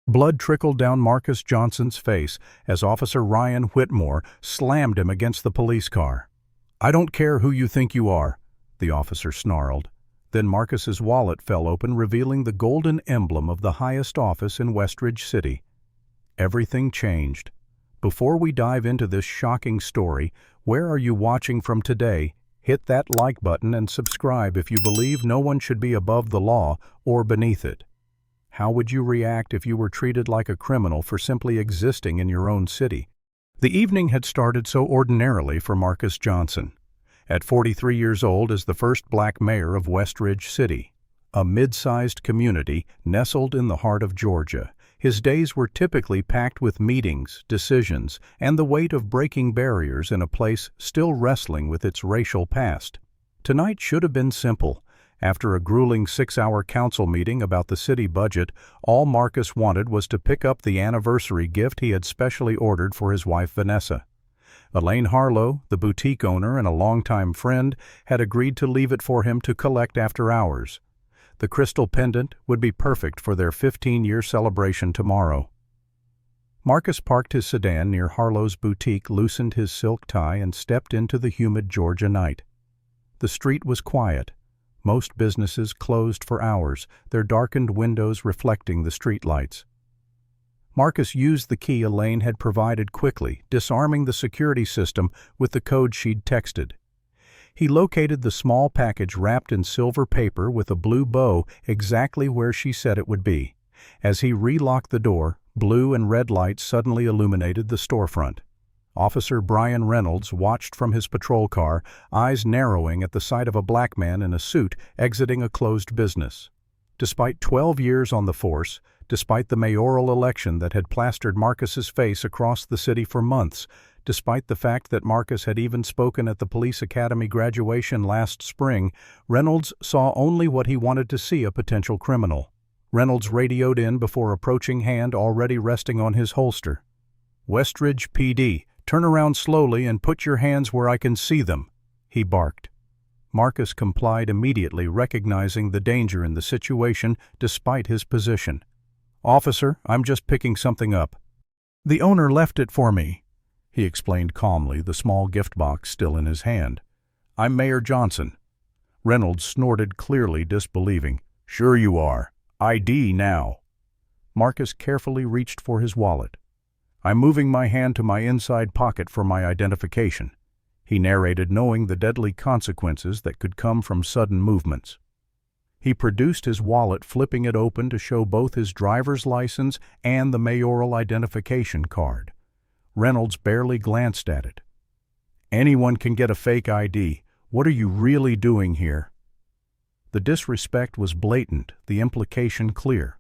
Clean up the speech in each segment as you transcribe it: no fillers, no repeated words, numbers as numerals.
Blood trickled down Marcus Johnson's face as Officer Ryan Whitmore slammed him against the police car. "I don't care who you think you are," the officer snarled. Then Marcus's wallet fell open, revealing the golden emblem of the highest office in Westridge City. Everything changed. Before we dive into this shocking story, where are you watching from today? Hit that like button and subscribe if you believe no one should be above the law or beneath it. How would you react if you were treated like a criminal for simply existing in your own city? The evening had started so ordinarily for Marcus Johnson. At 43 years old as the first black mayor of Westridge City, a mid-sized community nestled in the heart of Georgia, his days were typically packed with meetings, decisions, and the weight of breaking barriers in a place still wrestling with its racial past. Tonight should have been simple. After a grueling 6-hour council meeting about the city budget, all Marcus wanted was to pick up the anniversary gift he had specially ordered for his wife Vanessa. Elaine Harlow, the boutique owner and a longtime friend, had agreed to leave it for him to collect after hours. The crystal pendant would be perfect for their 15-year celebration tomorrow. Marcus parked his sedan near Harlow's boutique, loosened his silk tie, and stepped into the humid Georgia night. The street was quiet. Most businesses closed for hours, their darkened windows reflecting the streetlights. Marcus used the key Elaine had provided quickly, disarming the security system with the code she'd texted. He located the small package wrapped in silver paper with a blue bow exactly where she said it would be. As he relocked the door, blue and red lights suddenly illuminated the storefront. Officer Brian Reynolds watched from his patrol car, eyes narrowing at the sight of a black man in a suit exiting a closed business. Despite 12 years on the force, despite the mayoral election that had plastered Marcus's face across the city for months, despite the fact that Marcus had even spoken at the police academy graduation last spring, Reynolds saw only what he wanted to see: a potential criminal. Reynolds radioed in before approaching, hand already resting on his holster. "Westridge PD. Turn around slowly and put your hands where I can see them," he barked. Marcus complied immediately, recognizing the danger in the situation despite his position. "Officer, I'm just picking something up." "The owner left it for me," he explained calmly, the small gift box still in his hand. "I'm Mayor Johnson." Reynolds snorted, clearly disbelieving. "Sure you are. ID now." Marcus carefully reached for his wallet. "I'm moving my hand to my inside pocket for my identification," he narrated, knowing the deadly consequences that could come from sudden movements. He produced his wallet, flipping it open to show both his driver's license and the mayoral identification card. Reynolds barely glanced at it. "Anyone can get a fake ID. What are you really doing here?" The disrespect was blatant, the implication clear.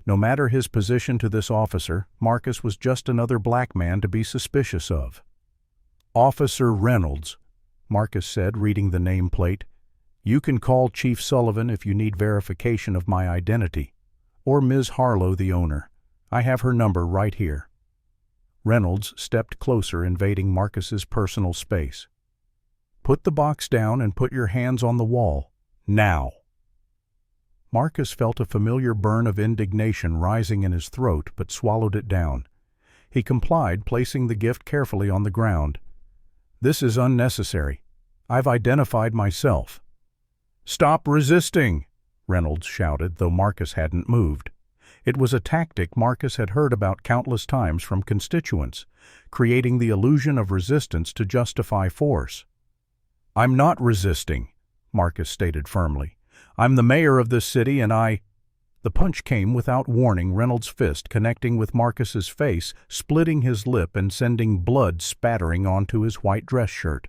No matter his position to this officer, Marcus was just another black man to be suspicious of. "Officer Reynolds," Marcus said, reading the nameplate. "You can call Chief Sullivan if you need verification of my identity. Or Ms. Harlow, the owner. I have her number right here." Reynolds stepped closer, invading Marcus's personal space. "Put the box down and put your hands on the wall. Now." Marcus felt a familiar burn of indignation rising in his throat, but swallowed it down. He complied, placing the gift carefully on the ground. "This is unnecessary. I've identified myself." "Stop resisting!" Reynolds shouted, though Marcus hadn't moved. It was a tactic Marcus had heard about countless times from constituents, creating the illusion of resistance to justify force. "I'm not resisting," Marcus stated firmly. "I'm the mayor of this city and I—" The punch came without warning, Reynolds' fist connecting with Marcus's face, splitting his lip and sending blood spattering onto his white dress shirt.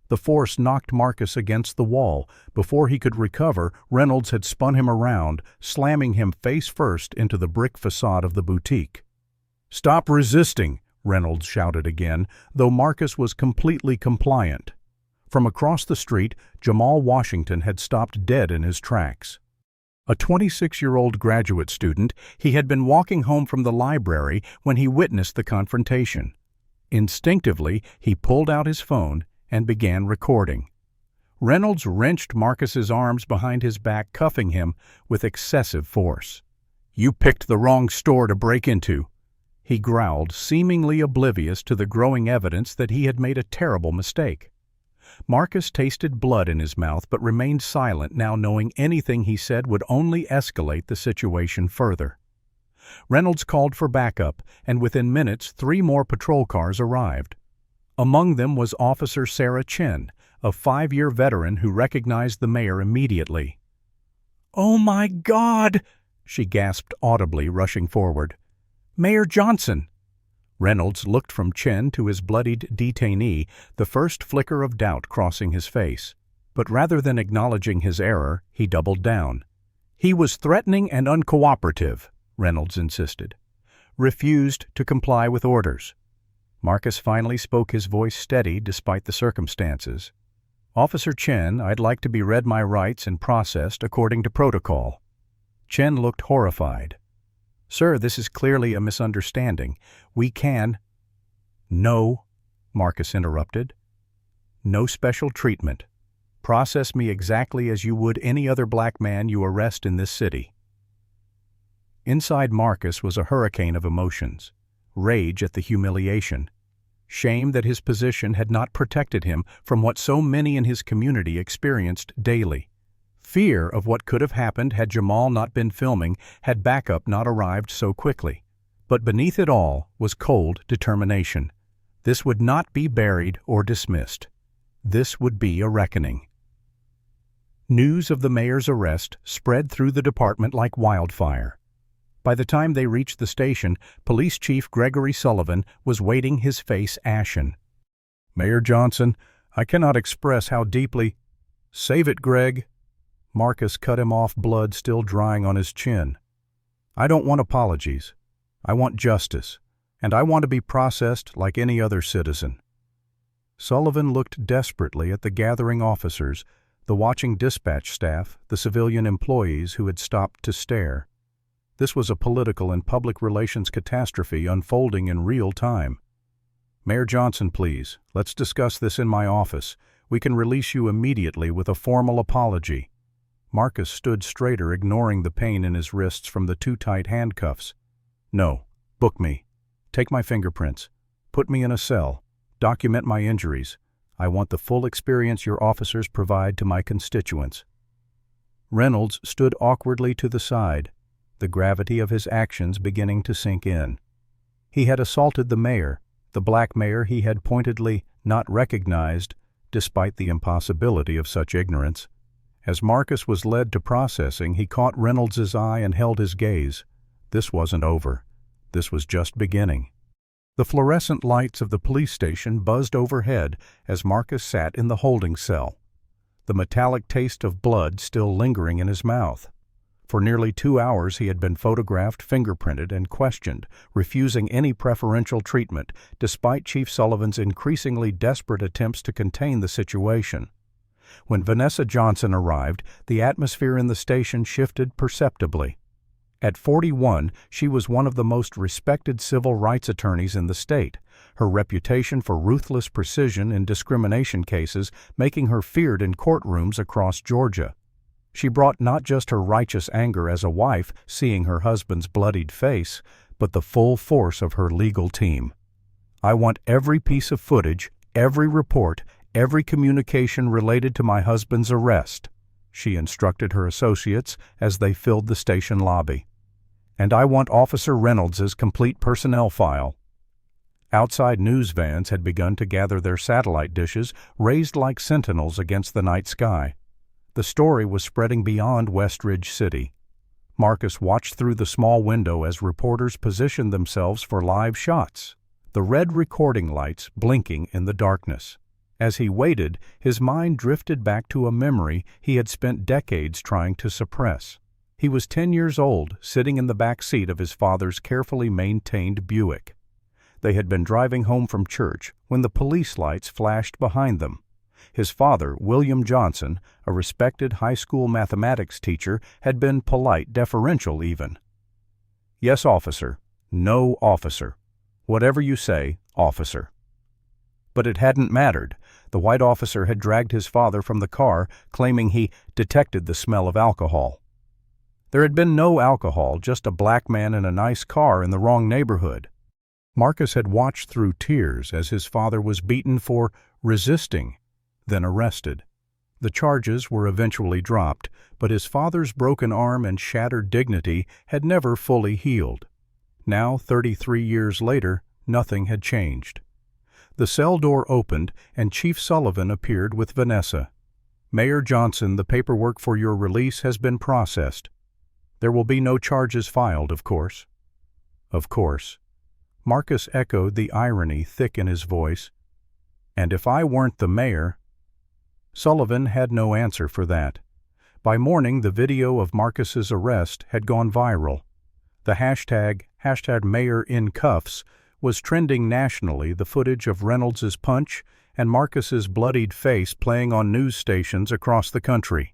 The force knocked Marcus against the wall. Before he could recover, Reynolds had spun him around, slamming him face first into the brick facade of the boutique. "Stop resisting!" Reynolds shouted again, though Marcus was completely compliant. From across the street, Jamal Washington had stopped dead in his tracks. A 26-year-old graduate student, he had been walking home from the library when he witnessed the confrontation. Instinctively, he pulled out his phone and began recording. Reynolds wrenched Marcus's arms behind his back, cuffing him with excessive force. "You picked the wrong store to break into," he growled, seemingly oblivious to the growing evidence that he had made a terrible mistake. Marcus tasted blood in his mouth but remained silent, now knowing anything he said would only escalate the situation further. Reynolds called for backup, and within minutes 3 more patrol cars arrived. Among them was Officer Sarah Chen, a 5-year veteran who recognized the mayor immediately. "Oh my God!" she gasped audibly, rushing forward. "Mayor Johnson!" Reynolds looked from Chen to his bloodied detainee, the first flicker of doubt crossing his face. But rather than acknowledging his error, he doubled down. "He was threatening and uncooperative," Reynolds insisted. "Refused to comply with orders." Marcus finally spoke, his voice steady despite the circumstances. "Officer Chen, I'd like to be read my rights and processed according to protocol." Chen looked horrified. "Sir, this is clearly a misunderstanding. We can—" "No," Marcus interrupted. "No special treatment. Process me exactly as you would any other black man you arrest in this city." Inside Marcus was a hurricane of emotions. Rage at the humiliation. Shame that his position had not protected him from what so many in his community experienced daily. Fear of what could have happened had Jamal not been filming, had backup not arrived so quickly. But beneath it all was cold determination. This would not be buried or dismissed. This would be a reckoning. News of the mayor's arrest spread through the department like wildfire. By the time they reached the station, Police Chief Gregory Sullivan was waiting, his face ashen. "Mayor Johnson, I cannot express how deeply—" "Save it, Greg." Marcus cut him off, blood still drying on his chin. "I don't want apologies. I want justice, and I want to be processed like any other citizen." Sullivan looked desperately at the gathering officers, the watching dispatch staff, the civilian employees who had stopped to stare. This was a political and public relations catastrophe unfolding in real time. "Mayor Johnson, please, let's discuss this in my office. We can release you immediately with a formal apology." Marcus stood straighter, ignoring the pain in his wrists from the too tight handcuffs. "No, book me. Take my fingerprints. Put me in a cell. Document my injuries. I want the full experience your officers provide to my constituents." Reynolds stood awkwardly to the side, the gravity of his actions beginning to sink in. He had assaulted the mayor, the black mayor he had pointedly not recognized, despite the impossibility of such ignorance. As Marcus was led to processing, he caught Reynolds's eye and held his gaze. This wasn't over. This was just beginning. The fluorescent lights of the police station buzzed overhead as Marcus sat in the holding cell, the metallic taste of blood still lingering in his mouth. For nearly 2 hours he had been photographed, fingerprinted, and questioned, refusing any preferential treatment, despite Chief Sullivan's increasingly desperate attempts to contain the situation. When Vanessa Johnson arrived, the atmosphere in the station shifted perceptibly. At 41, she was one of the most respected civil rights attorneys in the state, her reputation for ruthless precision in discrimination cases making her feared in courtrooms across Georgia. She brought not just her righteous anger as a wife, seeing her husband's bloodied face, but the full force of her legal team. "I want every piece of footage, every report, every communication related to my husband's arrest," she instructed her associates as they filled the station lobby. "And I want Officer Reynolds's complete personnel file." Outside news vans had begun to gather their satellite dishes, raised like sentinels against the night sky. The story was spreading beyond Westridge City. Marcus watched through the small window as reporters positioned themselves for live shots, the red recording lights blinking in the darkness. As he waited, his mind drifted back to a memory he had spent decades trying to suppress. He was 10 years old, sitting in the back seat of his father's carefully maintained Buick. They had been driving home from church when the police lights flashed behind them. His father, William Johnson, a respected high school mathematics teacher, had been polite, deferential even. "Yes, officer. No, officer. Whatever you say, officer." But it hadn't mattered. The white officer had dragged his father from the car, claiming he detected the smell of alcohol. There had been no alcohol, just a black man in a nice car in the wrong neighborhood. Marcus had watched through tears as his father was beaten for resisting, then arrested. The charges were eventually dropped, but his father's broken arm and shattered dignity had never fully healed. Now, 33 years later, nothing had changed. The cell door opened, and Chief Sullivan appeared with Vanessa. "Mayor Johnson, the paperwork for your release has been processed. There will be no charges filed, of course." "Of course." Marcus echoed the irony thick in his voice. "And if I weren't the mayor—" Sullivan had no answer for that. By morning, the video of Marcus's arrest had gone viral. The hashtag #MayorInCuffs was trending nationally, the footage of Reynolds's punch and Marcus's bloodied face playing on news stations across the country.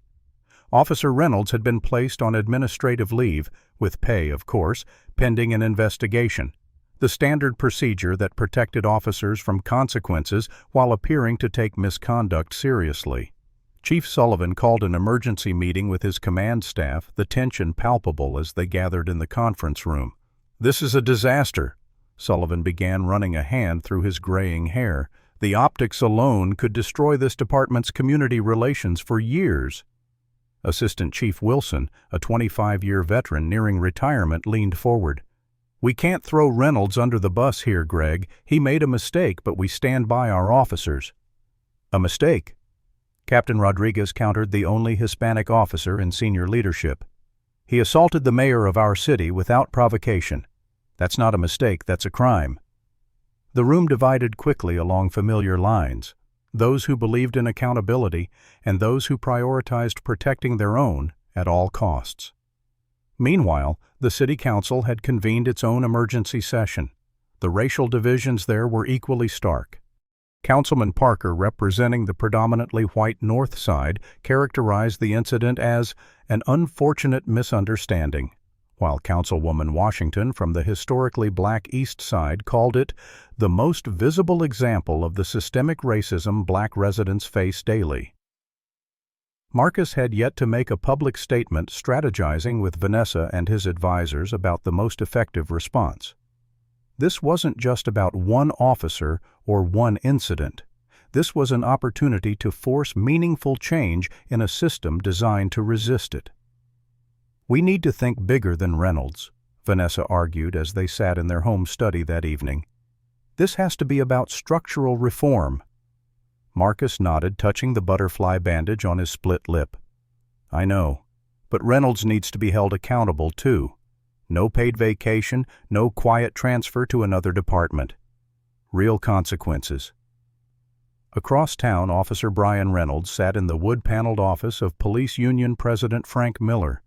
Officer Reynolds had been placed on administrative leave, with pay, of course, pending an investigation, the standard procedure that protected officers from consequences while appearing to take misconduct seriously. Chief Sullivan called an emergency meeting with his command staff, the tension palpable as they gathered in the conference room. "This is a disaster." Sullivan began, running a hand through his graying hair. "The optics alone could destroy this department's community relations for years." Assistant Chief Wilson, a 25-year veteran nearing retirement, leaned forward. "We can't throw Reynolds under the bus here, Greg. He made a mistake, but we stand by our officers." "A mistake?" Captain Rodriguez countered, the only Hispanic officer in senior leadership. "He assaulted the mayor of our city without provocation. That's not a mistake, that's a crime." The room divided quickly along familiar lines, those who believed in accountability and those who prioritized protecting their own at all costs. Meanwhile, the city council had convened its own emergency session. The racial divisions there were equally stark. Councilman Parker, representing the predominantly white North Side, characterized the incident as an unfortunate misunderstanding, while Councilwoman Washington from the historically black East Side called it the most visible example of the systemic racism black residents face daily. Marcus had yet to make a public statement strategizing with Vanessa and his advisors about the most effective response. This wasn't just about one officer or one incident. This was an opportunity to force meaningful change in a system designed to resist it. "We need to think bigger than Reynolds," Vanessa argued as they sat in their home study that evening. "This has to be about structural reform." Marcus nodded, touching the butterfly bandage on his split lip. "I know, but Reynolds needs to be held accountable too. No paid vacation, no quiet transfer to another department. Real consequences." Across town, Officer Brian Reynolds sat in the wood-paneled office of Police Union President Frank Miller.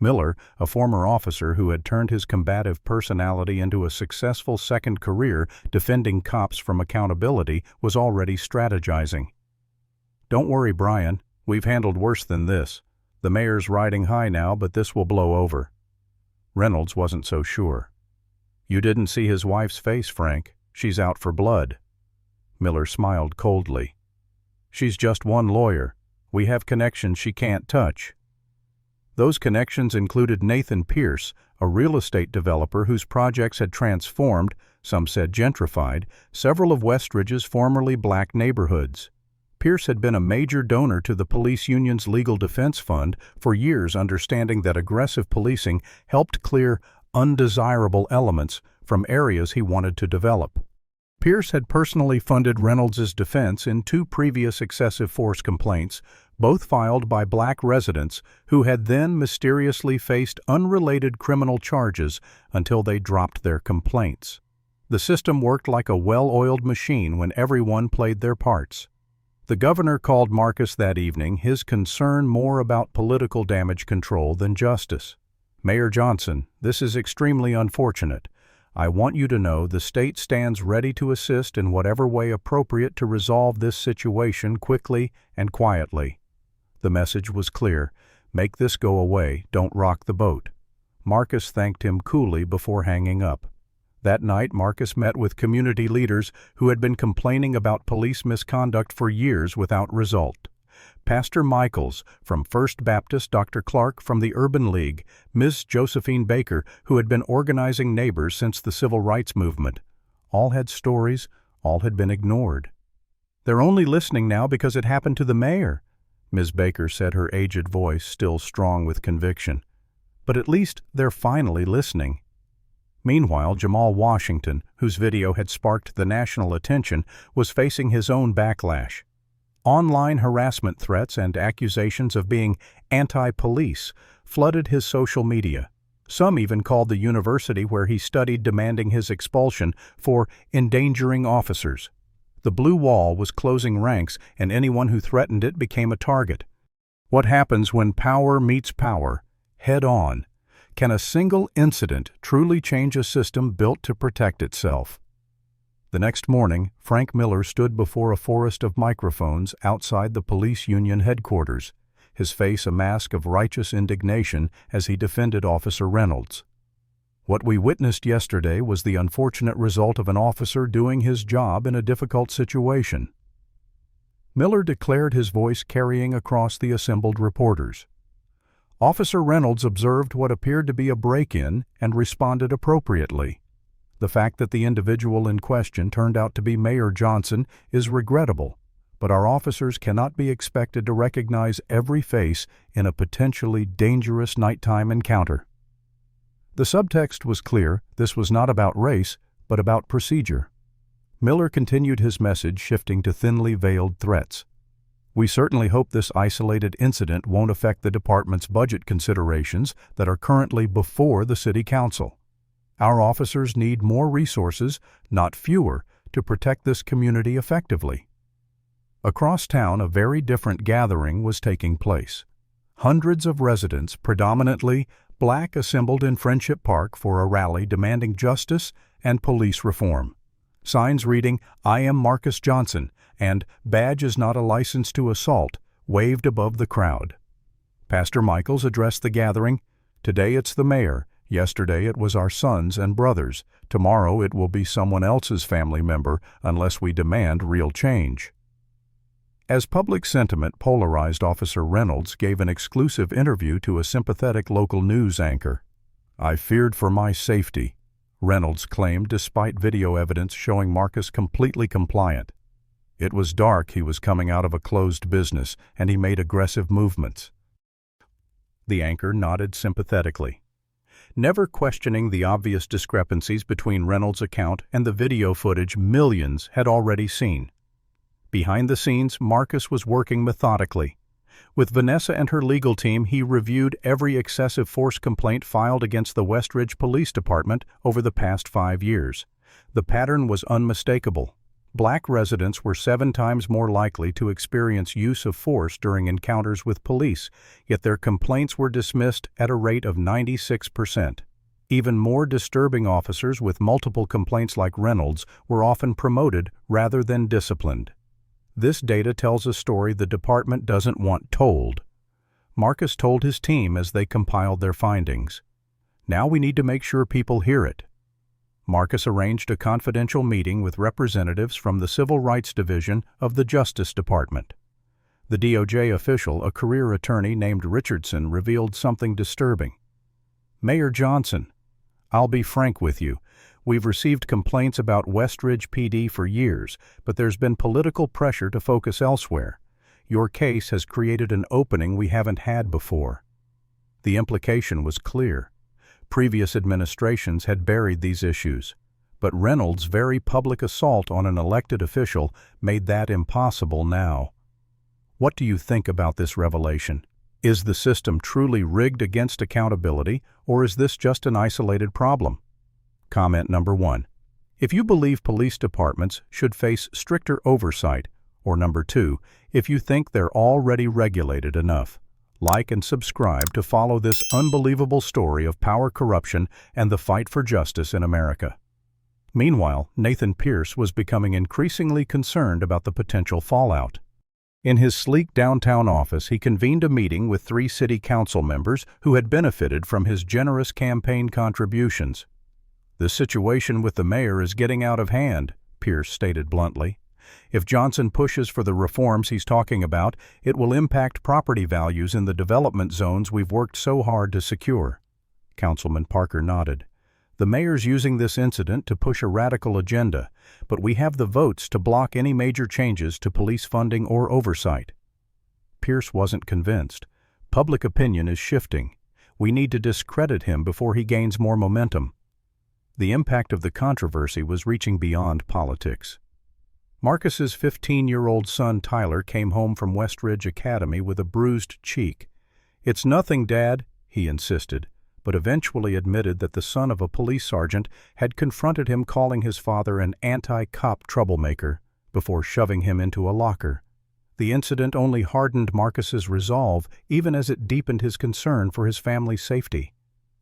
Miller, a former officer who had turned his combative personality into a successful second career defending cops from accountability, was already strategizing. "Don't worry, Brian. We've handled worse than this. The mayor's riding high now, but this will blow over." Reynolds wasn't so sure. "You didn't see his wife's face, Frank. She's out for blood." Miller smiled coldly. "She's just one lawyer. We have connections she can't touch." Those connections included Nathan Pierce, a real estate developer whose projects had transformed, some said gentrified, several of Westridge's formerly black neighborhoods. Pierce had been a major donor to the police union's legal defense fund for years, understanding that aggressive policing helped clear undesirable elements from areas he wanted to develop. Pierce had personally funded Reynolds's defense in 2 previous excessive force complaints, both filed by black residents who had then mysteriously faced unrelated criminal charges until they dropped their complaints. The system worked like a well-oiled machine when everyone played their parts. The governor called Marcus that evening, his concern more about political damage control than justice. "Mayor Johnson, this is extremely unfortunate. I want you to know the state stands ready to assist in whatever way appropriate to resolve this situation quickly and quietly." The message was clear. Make this go away, don't rock the boat. Marcus thanked him coolly before hanging up. That night, Marcus met with community leaders who had been complaining about police misconduct for years without result. Pastor Michaels from First Baptist, Dr. Clark from the Urban League, Ms. Josephine Baker, who had been organizing neighbors since the Civil Rights Movement. All had stories, all had been ignored. "They're only listening now because it happened to the mayor," Ms. Baker said, her aged voice still strong with conviction. "But at least they're finally listening." Meanwhile, Jamal Washington, whose video had sparked the national attention, was facing his own backlash. Online harassment threats and accusations of being anti-police flooded his social media. Some even called the university where he studied demanding his expulsion for endangering officers. The blue wall was closing ranks, and anyone who threatened it became a target. What happens when power meets power, head on? Can a single incident truly change a system built to protect itself? The next morning, Frank Miller stood before a forest of microphones outside the police union headquarters, his face a mask of righteous indignation as he defended Officer Reynolds. "What we witnessed yesterday was the unfortunate result of an officer doing his job in a difficult situation." Miller declared, his voice carrying across the assembled reporters. Officer Reynolds observed what appeared to be a break-in and responded appropriately. The fact that the individual in question turned out to be Mayor Johnson is regrettable, but our officers cannot be expected to recognize every face in a potentially dangerous nighttime encounter. The subtext was clear: this was not about race, but about procedure. Miller continued his message, shifting to thinly veiled threats. "We certainly hope this isolated incident won't affect the department's budget considerations that are currently before the City Council. Our officers need more resources, not fewer, to protect this community effectively." Across town, a very different gathering was taking place. Hundreds of residents, predominantly Black, assembled in Friendship Park for a rally demanding justice and police reform. Signs reading, "I am Marcus Johnson," and "Badge is not a license to assault," waved above the crowd. Pastor Michaels addressed the gathering. "Today it's the mayor. Yesterday it was our sons and brothers. Tomorrow it will be someone else's family member unless we demand real change." As public sentiment polarized, Officer Reynolds gave an exclusive interview to a sympathetic local news anchor. "I feared for my safety," Reynolds claimed, despite video evidence showing Marcus completely compliant. "It was dark, he was coming out of a closed business, and he made aggressive movements." The anchor nodded sympathetically, never questioning the obvious discrepancies between Reynolds' account and the video footage millions had already seen. Behind the scenes, Marcus was working methodically. With Vanessa and her legal team, he reviewed every excessive force complaint filed against the Westridge Police Department over the past 5 years. The pattern was unmistakable. Black residents were 7 times more likely to experience use of force during encounters with police, yet their complaints were dismissed at a rate of 96%. Even more disturbing, officers with multiple complaints like Reynolds were often promoted rather than disciplined. This data tells a story the department doesn't want told. Marcus told his team as they compiled their findings. "Now we need to make sure people hear it." Marcus arranged a confidential meeting with representatives from the Civil Rights Division of the Justice Department. The DOJ official, a career attorney named Richardson, revealed something disturbing. "Mayor Johnson, I'll be frank with you. We've received complaints about Westridge PD for years, but there's been political pressure to focus elsewhere. Your case has created an opening we haven't had before." The implication was clear. Previous administrations had buried these issues, but Reynolds' very public assault on an elected official made that impossible now. What do you think about this revelation? Is the system truly rigged against accountability, or is this just an isolated problem? Comment number 1. If you believe police departments should face stricter oversight, or number 2, if you think they're already regulated enough. Like and subscribe to follow this unbelievable story of power corruption and the fight for justice in America. Meanwhile, Nathan Pierce was becoming increasingly concerned about the potential fallout. In his sleek downtown office, he convened a meeting with 3 city council members who had benefited from his generous campaign contributions. "The situation with the mayor is getting out of hand," Pierce stated bluntly. If Johnson pushes for the reforms he's talking about, it will impact property values in the development zones we've worked so hard to secure. Councilman Parker nodded. The mayor's using this incident to push a radical agenda, but we have the votes to block any major changes to police funding or oversight. Pierce wasn't convinced. Public opinion is shifting. We need to discredit him before he gains more momentum. The impact of the controversy was reaching beyond politics. Marcus's 15-year-old son Tyler came home from Westridge Academy with a bruised cheek. "It's nothing, Dad," he insisted, but eventually admitted that the son of a police sergeant had confronted him, calling his father an anti-cop troublemaker, before shoving him into a locker. The incident only hardened Marcus's resolve, even as it deepened his concern for his family's safety.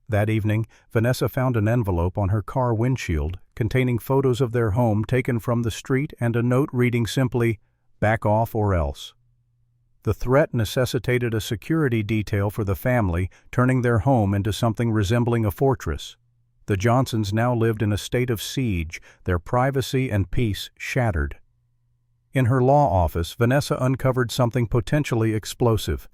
That evening, Vanessa found an envelope on her car windshield containing photos of their home taken from the street and a note reading simply, "Back off or else." The threat necessitated a security detail for the family, turning their home into something resembling a fortress. The Johnsons now lived in a state of siege, their privacy and peace shattered. In her law office, Vanessa uncovered something potentially explosive.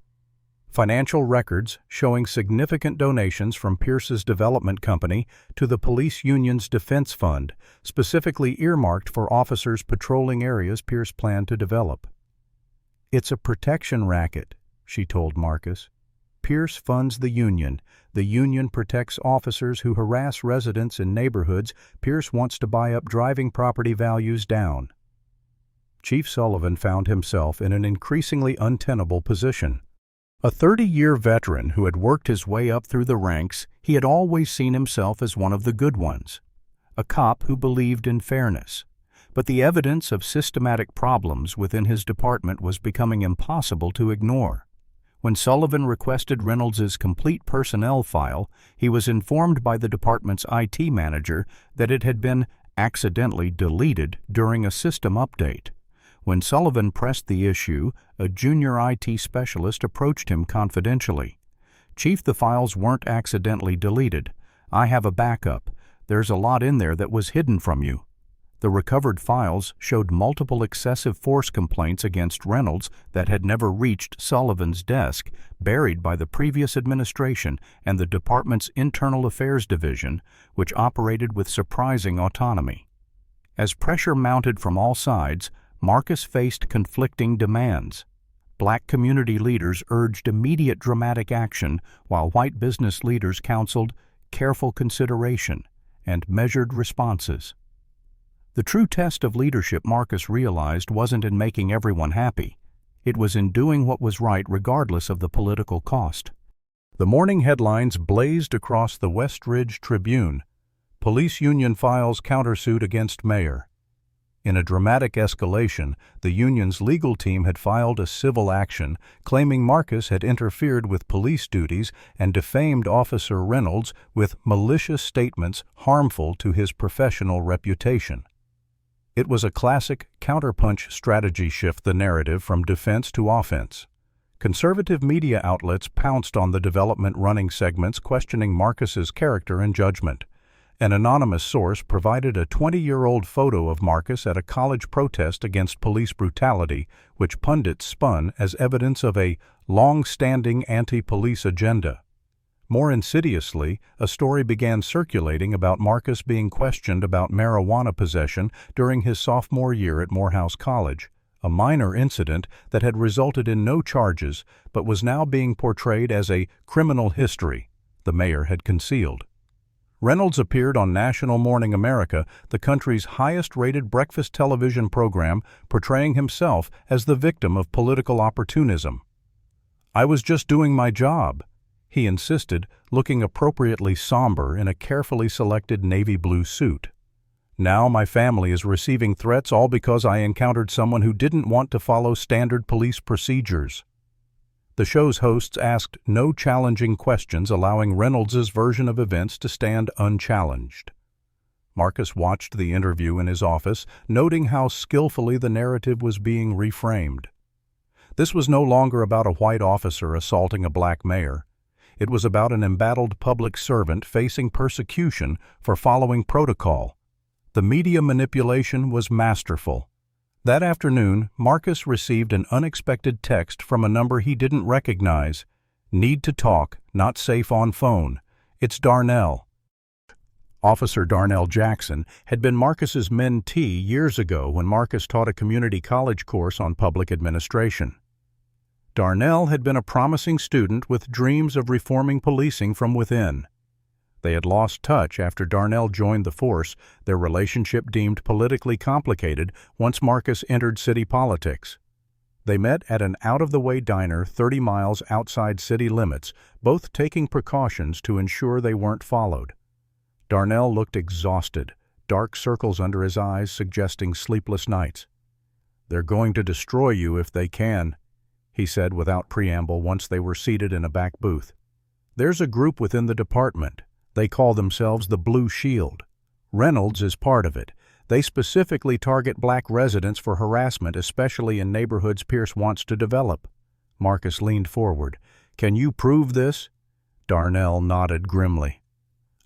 Financial records showing significant donations from Pierce's development company to the police union's defense fund, specifically earmarked for officers patrolling areas Pierce planned to develop. "It's a protection racket," she told Marcus. "Pierce funds the union. The union protects officers who harass residents in neighborhoods Pierce wants to buy up, driving property values down." Chief Sullivan found himself in an increasingly untenable position. A 30-year veteran who had worked his way up through the ranks, he had always seen himself as one of the good ones, a cop who believed in fairness. But the evidence of systematic problems within his department was becoming impossible to ignore. When Sullivan requested Reynolds's complete personnel file, he was informed by the department's IT manager that it had been accidentally deleted during a system update. When Sullivan pressed the issue, a junior IT specialist approached him confidentially. "Chief, the files weren't accidentally deleted. I have a backup. There's a lot in there that was hidden from you." The recovered files showed multiple excessive force complaints against Reynolds that had never reached Sullivan's desk, buried by the previous administration and the department's Internal Affairs Division, which operated with surprising autonomy. As pressure mounted from all sides, Marcus faced conflicting demands. Black community leaders urged immediate dramatic action, while white business leaders counseled careful consideration and measured responses. The true test of leadership, Marcus realized, wasn't in making everyone happy. It was in doing what was right regardless of the political cost. The morning headlines blazed across the Westridge Tribune. "Police union files countersuit against mayor." In a dramatic escalation, the union's legal team had filed a civil action claiming Marcus had interfered with police duties and defamed Officer Reynolds with malicious statements harmful to his professional reputation. It was a classic counterpunch strategy, shift the narrative from defense to offense. Conservative media outlets pounced on the development running segments, questioning Marcus's character and judgment. An anonymous source provided a 20-year-old photo of Marcus at a college protest against police brutality, which pundits spun as evidence of a long-standing anti-police agenda. More insidiously, a story began circulating about Marcus being questioned about marijuana possession during his sophomore year at Morehouse College, a minor incident that had resulted in no charges but was now being portrayed as a criminal history the mayor had concealed. Reynolds appeared on National Morning America, the country's highest-rated breakfast television program, portraying himself as the victim of political opportunism. "I was just doing my job," he insisted, looking appropriately somber in a carefully selected navy blue suit. "Now my family is receiving threats all because I encountered someone who didn't want to follow standard police procedures." The show's hosts asked no challenging questions, allowing Reynolds's version of events to stand unchallenged. Marcus watched the interview in his office, noting how skillfully the narrative was being reframed. This was no longer about a white officer assaulting a black mayor. It was about an embattled public servant facing persecution for following protocol. The media manipulation was masterful. That afternoon, Marcus received an unexpected text from a number he didn't recognize. "Need to talk, not safe on phone. It's Darnell." Officer Darnell Jackson had been Marcus's mentee years ago when Marcus taught a community college course on public administration. Darnell had been a promising student with dreams of reforming policing from within. They had lost touch after Darnell joined the force, their relationship deemed politically complicated once Marcus entered city politics. They met at an out-of-the-way diner 30 miles outside city limits, both taking precautions to ensure they weren't followed. Darnell looked exhausted, dark circles under his eyes suggesting sleepless nights. "They're going to destroy you if they can," he said without preamble once they were seated in a back booth. "There's a group within the department. They call themselves the Blue Shield. Reynolds is part of it. They specifically target black residents for harassment, especially in neighborhoods Pierce wants to develop." Marcus leaned forward. "Can you prove this?" Darnell nodded grimly.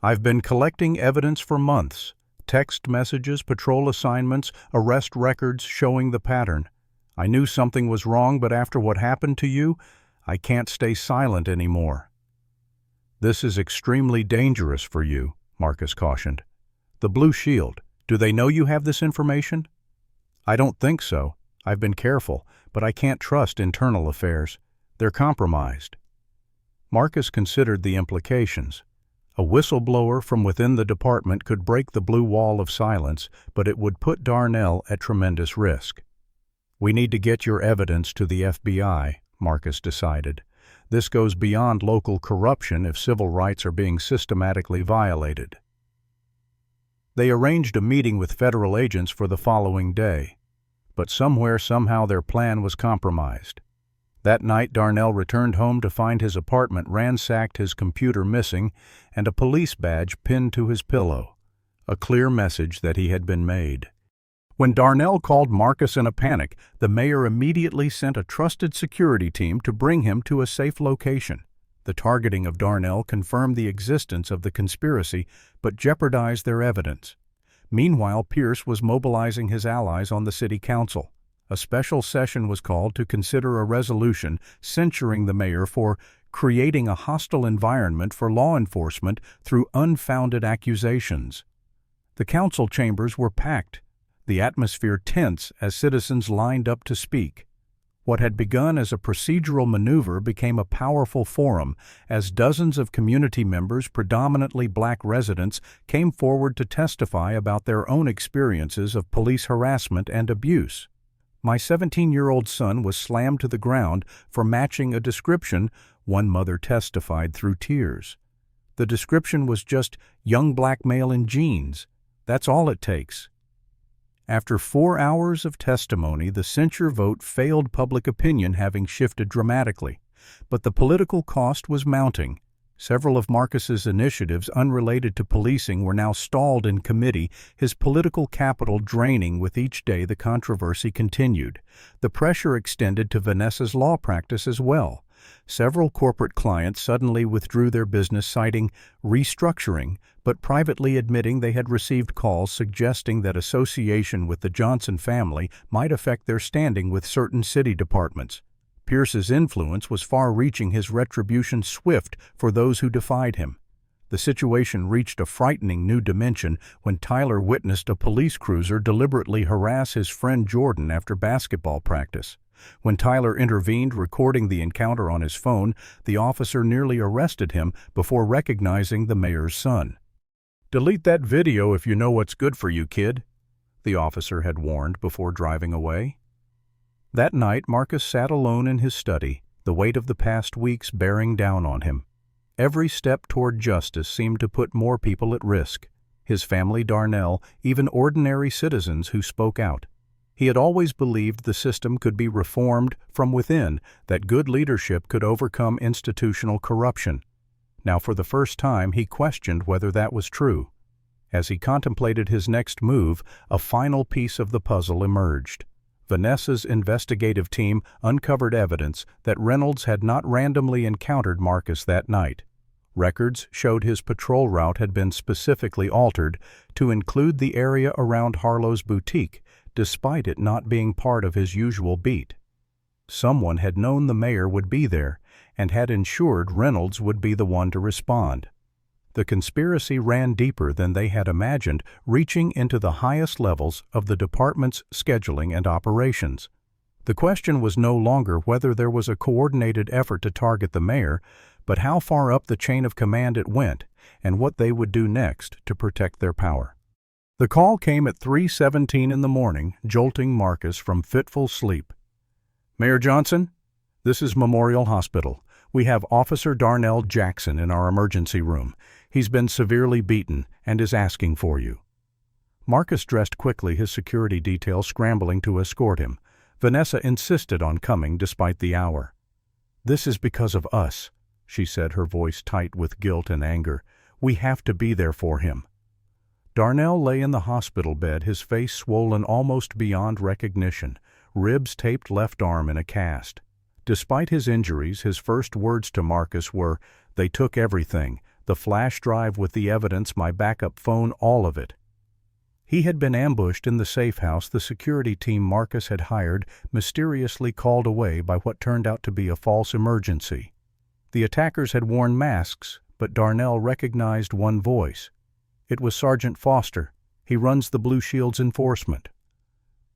"I've been collecting evidence for months. Text messages, patrol assignments, arrest records showing the pattern. I knew something was wrong, but after what happened to you, I can't stay silent anymore." "This is extremely dangerous for you," Marcus cautioned. "The Blue Shield, do they know you have this information?" "I don't think so. I've been careful, but I can't trust internal affairs. They're compromised." Marcus considered the implications. A whistleblower from within the department could break the blue wall of silence, but it would put Darnell at tremendous risk. "We need to get your evidence to the FBI," Marcus decided. "This goes beyond local corruption if civil rights are being systematically violated." They arranged a meeting with federal agents for the following day, but somehow their plan was compromised. That night, Darnell returned home to find his apartment ransacked, his computer missing, and a police badge pinned to his pillow, a clear message that he had been made. When Darnell called Marcus in a panic, the mayor immediately sent a trusted security team to bring him to a safe location. The targeting of Darnell confirmed the existence of the conspiracy, but jeopardized their evidence. Meanwhile, Pierce was mobilizing his allies on the city council. A special session was called to consider a resolution censuring the mayor for creating a hostile environment for law enforcement through unfounded accusations. The council chambers were packed, the atmosphere tense as citizens lined up to speak. What had begun as a procedural maneuver became a powerful forum as dozens of community members, predominantly black residents, came forward to testify about their own experiences of police harassment and abuse. "My 17-year-old son was slammed to the ground for matching a description," one mother testified through tears. "The description was just young black male in jeans. That's all it takes." After 4 hours of testimony, the censure vote failed, public opinion having shifted dramatically. But the political cost was mounting. Several of Marcus's initiatives unrelated to policing were now stalled in committee, his political capital draining with each day the controversy continued. The pressure extended to Vanessa's law practice as well. Several corporate clients suddenly withdrew their business, citing restructuring, but privately admitting they had received calls suggesting that association with the Johnson family might affect their standing with certain city departments. Pierce's influence was far-reaching, his retribution swift for those who defied him. The situation reached a frightening new dimension when Tyler witnessed a police cruiser deliberately harass his friend Jordan after basketball practice. When Tyler intervened, recording the encounter on his phone, the officer nearly arrested him before recognizing the mayor's son. "Delete that video if you know what's good for you, kid," the officer had warned before driving away. That night, Marcus sat alone in his study, the weight of the past weeks bearing down on him. Every step toward justice seemed to put more people at risk. His family, Darnell, even ordinary citizens who spoke out. He had always believed the system could be reformed from within, that good leadership could overcome institutional corruption. Now, for the first time, he questioned whether that was true. As he contemplated his next move, a final piece of the puzzle emerged. Vanessa's investigative team uncovered evidence that Reynolds had not randomly encountered Marcus that night. Records showed his patrol route had been specifically altered to include the area around Harlow's boutique, despite it not being part of his usual beat. Someone had known the mayor would be there and had ensured Reynolds would be the one to respond. The conspiracy ran deeper than they had imagined, reaching into the highest levels of the department's scheduling and operations. The question was no longer whether there was a coordinated effort to target the mayor, but how far up the chain of command it went and what they would do next to protect their power. The call came at 3:17 in the morning, jolting Marcus from fitful sleep. "Mayor Johnson, this is Memorial Hospital. We have Officer Darnell Jackson in our emergency room. He's been severely beaten and is asking for you." Marcus dressed quickly, his security detail scrambling to escort him. Vanessa insisted on coming despite the hour. "This is because of us," she said, her voice tight with guilt and anger. "We have to be there for him." Darnell lay in the hospital bed, his face swollen almost beyond recognition, ribs taped, left arm in a cast. Despite his injuries, his first words to Marcus were, "They took everything, the flash drive with the evidence, my backup phone, all of it." He had been ambushed in the safe house the security team Marcus had hired, mysteriously called away by what turned out to be a false emergency. The attackers had worn masks, but Darnell recognized one voice. It was Sergeant Foster. He runs the Blue Shield's enforcement.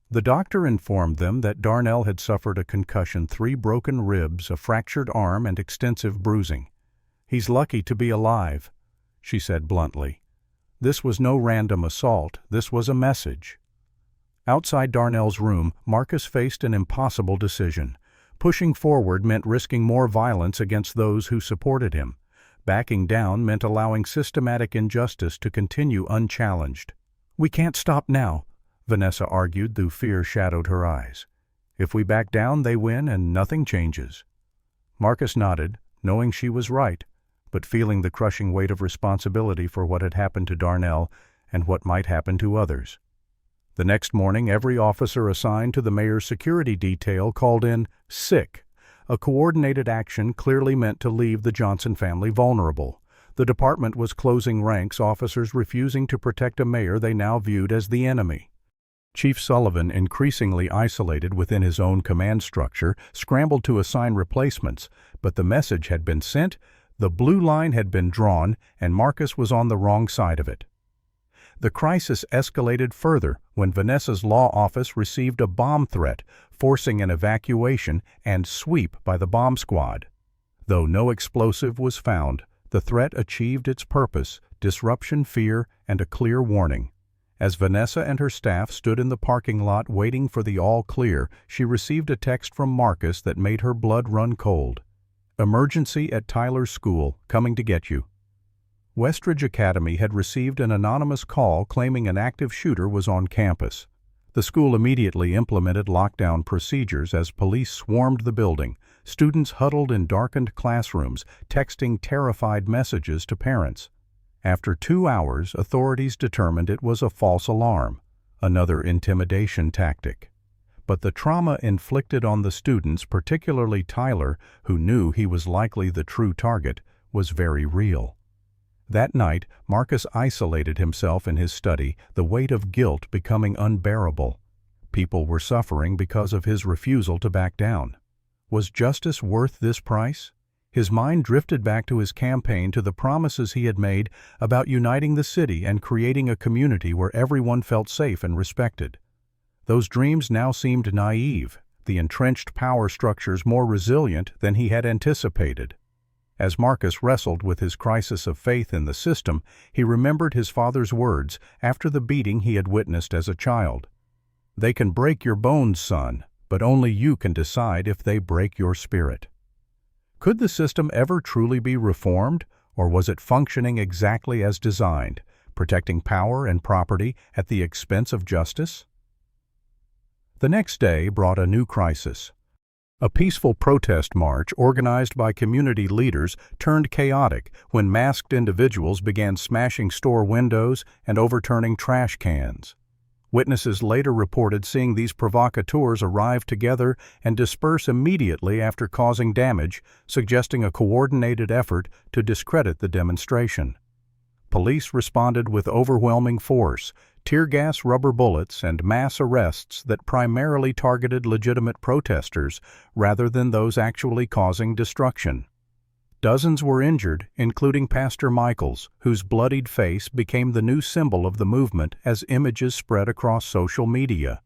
The doctor informed them that Darnell had suffered a concussion, 3 broken ribs, a fractured arm, and extensive bruising. "He's lucky to be alive," she said bluntly. This was no random assault, this was a message. Outside Darnell's room, Marcus faced an impossible decision. Pushing forward meant risking more violence against those who supported him. Backing down meant allowing systematic injustice to continue unchallenged. "We can't stop now," Vanessa argued, though fear shadowed her eyes. "If we back down, they win and nothing changes." Marcus nodded, knowing she was right, but feeling the crushing weight of responsibility for what had happened to Darnell and what might happen to others. The next morning, every officer assigned to the mayor's security detail called in sick. A coordinated action clearly meant to leave the Johnson family vulnerable. The department was closing ranks, officers refusing to protect a mayor they now viewed as the enemy. Chief Sullivan, increasingly isolated within his own command structure, scrambled to assign replacements, but the message had been sent, the blue line had been drawn, and Marcus was on the wrong side of it. The crisis escalated further when Vanessa's law office received a bomb threat, forcing an evacuation and sweep by the bomb squad. Though no explosive was found, the threat achieved its purpose: disruption, fear, and a clear warning. As Vanessa and her staff stood in the parking lot waiting for the all clear, she received a text from Marcus that made her blood run cold. "Emergency at Tyler's school, coming to get you." Westridge Academy had received an anonymous call claiming an active shooter was on campus. The school immediately implemented lockdown procedures as police swarmed the building. Students huddled in darkened classrooms, texting terrified messages to parents. After 2 hours, authorities determined it was a false alarm, another intimidation tactic. But the trauma inflicted on the students, particularly Tyler, who knew he was likely the true target, was very real. That night, Marcus isolated himself in his study, the weight of guilt becoming unbearable. People were suffering because of his refusal to back down. Was justice worth this price? His mind drifted back to his campaign, to the promises he had made about uniting the city and creating a community where everyone felt safe and respected. Those dreams now seemed naive, the entrenched power structures more resilient than he had anticipated. As Marcus wrestled with his crisis of faith in the system, he remembered his father's words after the beating he had witnessed as a child. "They can break your bones, son, but only you can decide if they break your spirit." Could the system ever truly be reformed, or was it functioning exactly as designed, protecting power and property at the expense of justice? The next day brought a new crisis. A peaceful protest march organized by community leaders turned chaotic when masked individuals began smashing store windows and overturning trash cans. Witnesses later reported seeing these provocateurs arrive together and disperse immediately after causing damage, suggesting a coordinated effort to discredit the demonstration. Police responded with overwhelming force, tear gas, rubber bullets, and mass arrests that primarily targeted legitimate protesters rather than those actually causing destruction. Dozens were injured, including Pastor Michaels, whose bloodied face became the new symbol of the movement as images spread across social media.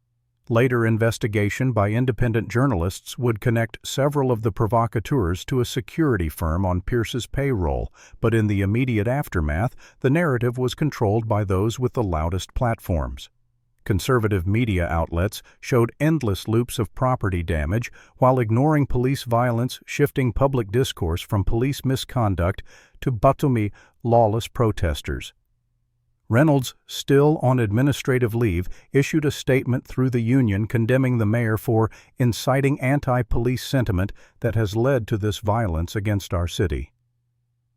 Later investigation by independent journalists would connect several of the provocateurs to a security firm on Pierce's payroll, but in the immediate aftermath, the narrative was controlled by those with the loudest platforms. Conservative media outlets showed endless loops of property damage while ignoring police violence, shifting public discourse from police misconduct to batumi, lawless protesters. Reynolds, still on administrative leave, issued a statement through the union condemning the mayor for inciting anti-police sentiment that has led to this violence against our city.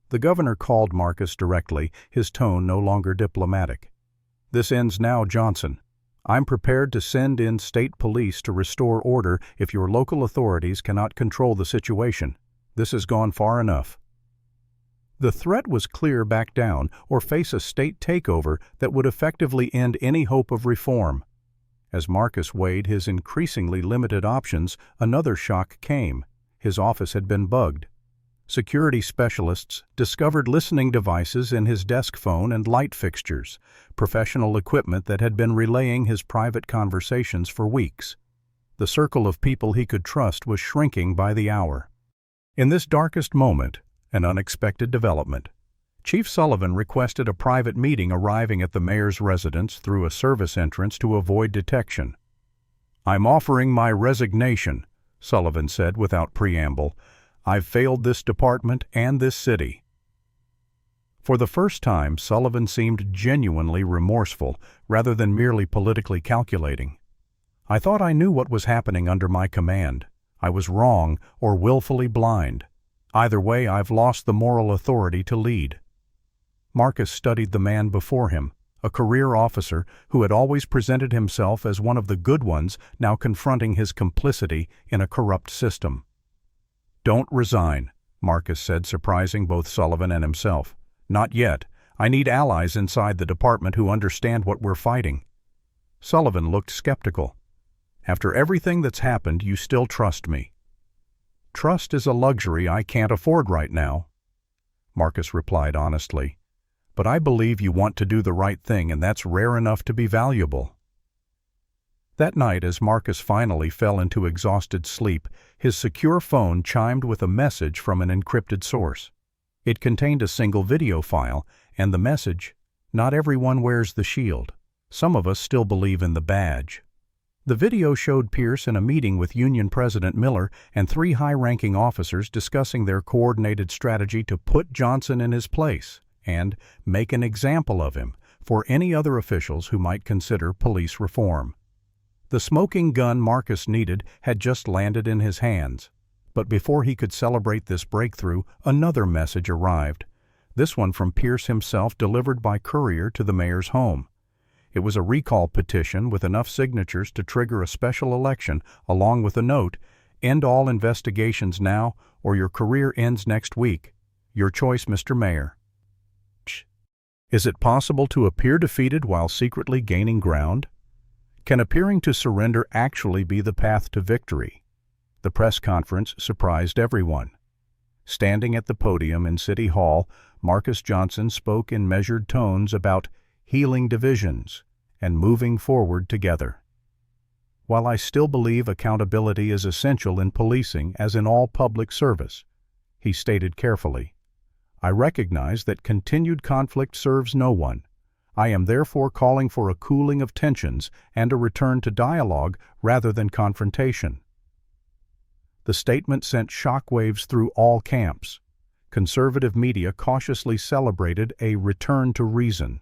The governor called Marcus directly, his tone no longer diplomatic. "This ends now, Johnson. I'm prepared to send in state police to restore order if your local authorities cannot control the situation. This has gone far enough." The threat was clear: back down or face a state takeover that would effectively end any hope of reform. As Marcus weighed his increasingly limited options, another shock came. His office had been bugged. Security specialists discovered listening devices in his desk phone and light fixtures, professional equipment that had been relaying his private conversations for weeks. The circle of people he could trust was shrinking by the hour. In this darkest moment, an unexpected development. Chief Sullivan requested a private meeting, arriving at the mayor's residence through a service entrance to avoid detection. "I'm offering my resignation," Sullivan said without preamble. "I've failed this department and this city." For the first time, Sullivan seemed genuinely remorseful rather than merely politically calculating. "I thought I knew what was happening under my command. I was wrong or willfully blind. Either way, I've lost the moral authority to lead." Marcus studied the man before him, a career officer who had always presented himself as one of the good ones, now confronting his complicity in a corrupt system. "Don't resign," Marcus said, surprising both Sullivan and himself. "Not yet. I need allies inside the department who understand what we're fighting." Sullivan looked skeptical. "After everything that's happened, you still trust me?" "Trust is a luxury I can't afford right now," Marcus replied honestly. "But I believe you want to do the right thing, and that's rare enough to be valuable." That night, as Marcus finally fell into exhausted sleep, his secure phone chimed with a message from an encrypted source. It contained a single video file, and the message, "Not everyone wears the shield. Some of us still believe in the badge." The video showed Pierce in a meeting with Union President Miller and 3 high-ranking officers discussing their coordinated strategy to put Johnson in his place and make an example of him for any other officials who might consider police reform. The smoking gun Marcus needed had just landed in his hands, but before he could celebrate this breakthrough, another message arrived, this one from Pierce himself, delivered by courier to the mayor's home. It was a recall petition with enough signatures to trigger a special election, along with a note, "End all investigations now, or your career ends next week. Your choice, Mr. Mayor." Is it possible to appear defeated while secretly gaining ground? Can appearing to surrender actually be the path to victory? The press conference surprised everyone. Standing at the podium in City Hall, Marcus Johnson spoke in measured tones about healing divisions and moving forward together. "While I still believe accountability is essential in policing as in all public service," he stated carefully, "I recognize that continued conflict serves no one. I am therefore calling for a cooling of tensions and a return to dialogue rather than confrontation." The statement sent shockwaves through all camps. Conservative media cautiously celebrated a return to reason.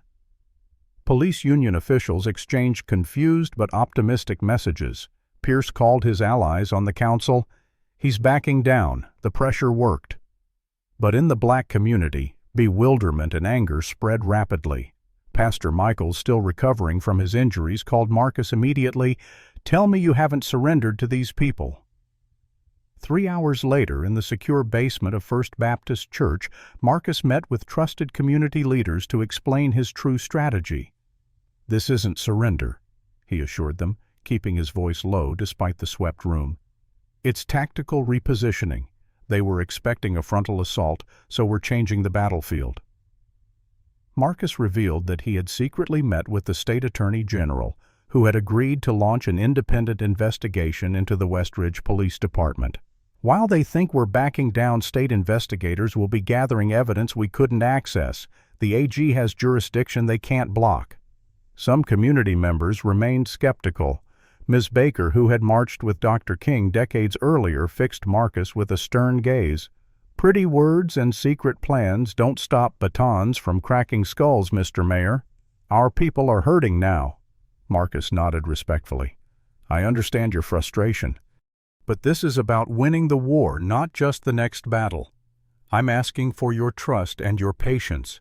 Police union officials exchanged confused but optimistic messages. Pierce called his allies on the council, "He's backing down, the pressure worked." But in the black community, bewilderment and anger spread rapidly. Pastor Michaels, still recovering from his injuries, called Marcus immediately, "Tell me you haven't surrendered to these people." 3 hours later, in the secure basement of First Baptist Church, Marcus met with trusted community leaders to explain his true strategy. "This isn't surrender," he assured them, keeping his voice low despite the swept room. "It's tactical repositioning. They were expecting a frontal assault, so we're changing the battlefield." Marcus revealed that he had secretly met with the state attorney general, who had agreed to launch an independent investigation into the Westridge Police Department. "While they think we're backing down, state investigators will be gathering evidence we couldn't access. The AG has jurisdiction they can't block." Some community members remained skeptical. Ms. Baker, who had marched with Dr. King decades earlier, fixed Marcus with a stern gaze. "Pretty words and secret plans don't stop batons from cracking skulls, Mr. Mayor. Our people are hurting now." Marcus nodded respectfully. "I understand your frustration. But this is about winning the war, not just the next battle. I'm asking for your trust and your patience."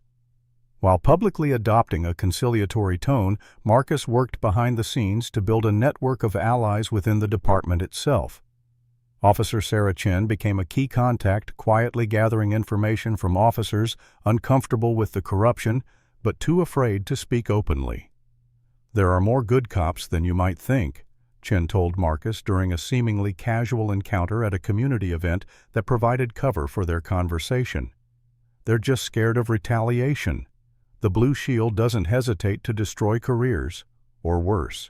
While publicly adopting a conciliatory tone, Marcus worked behind the scenes to build a network of allies within the department itself. Officer Sarah Chen became a key contact, quietly gathering information from officers uncomfortable with the corruption, but too afraid to speak openly. "There are more good cops than you might think," Chen told Marcus during a seemingly casual encounter at a community event that provided cover for their conversation. "They're just scared of retaliation. The Blue Shield doesn't hesitate to destroy careers, or worse."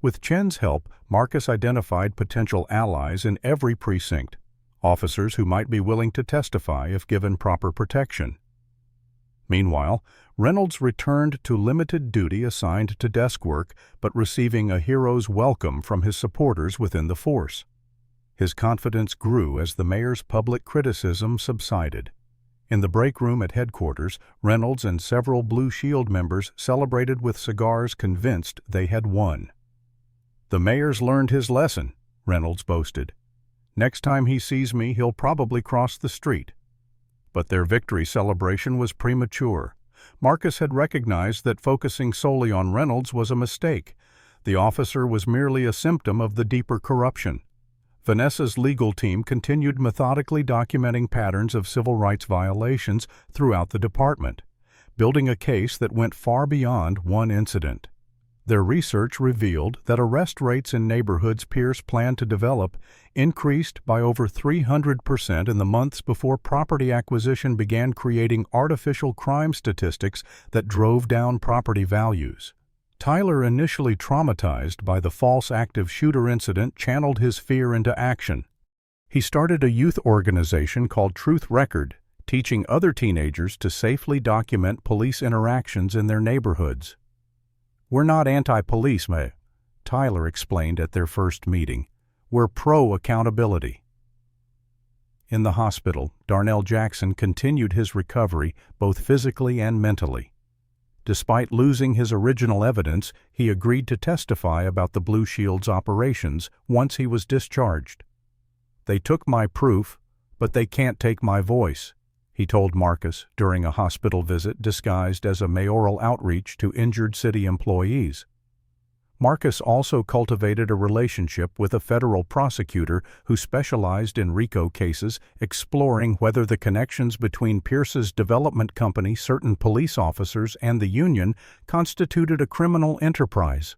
With Chen's help, Marcus identified potential allies in every precinct, officers who might be willing to testify if given proper protection. Meanwhile, Reynolds returned to limited duty assigned to desk work, but receiving a hero's welcome from his supporters within the force. His confidence grew as the mayor's public criticism subsided. In the break room at headquarters, Reynolds and several Blue Shield members celebrated with cigars, convinced they had won. "The mayor's learned his lesson," Reynolds boasted. "Next time he sees me, he'll probably cross the street." But their victory celebration was premature. Marcus had recognized that focusing solely on Reynolds was a mistake. The officer was merely a symptom of the deeper corruption. Vanessa's legal team continued methodically documenting patterns of civil rights violations throughout the department, building a case that went far beyond one incident. Their research revealed that arrest rates in neighborhoods Pierce planned to develop increased by over 300% in the months before property acquisition began, creating artificial crime statistics that drove down property values. Tyler, initially traumatized by the false active shooter incident, channeled his fear into action. He started a youth organization called Truth Record, teaching other teenagers to safely document police interactions in their neighborhoods. "We're not anti-police, Tyler explained at their first meeting. "We're pro-accountability." In the hospital, Darnell Jackson continued his recovery both physically and mentally. Despite losing his original evidence, he agreed to testify about the Blue Shield's operations once he was discharged. "They took my proof, but they can't take my voice," he told Marcus during a hospital visit disguised as a mayoral outreach to injured city employees. Marcus also cultivated a relationship with a federal prosecutor who specialized in RICO cases, exploring whether the connections between Pierce's development company, certain police officers, and the union constituted a criminal enterprise.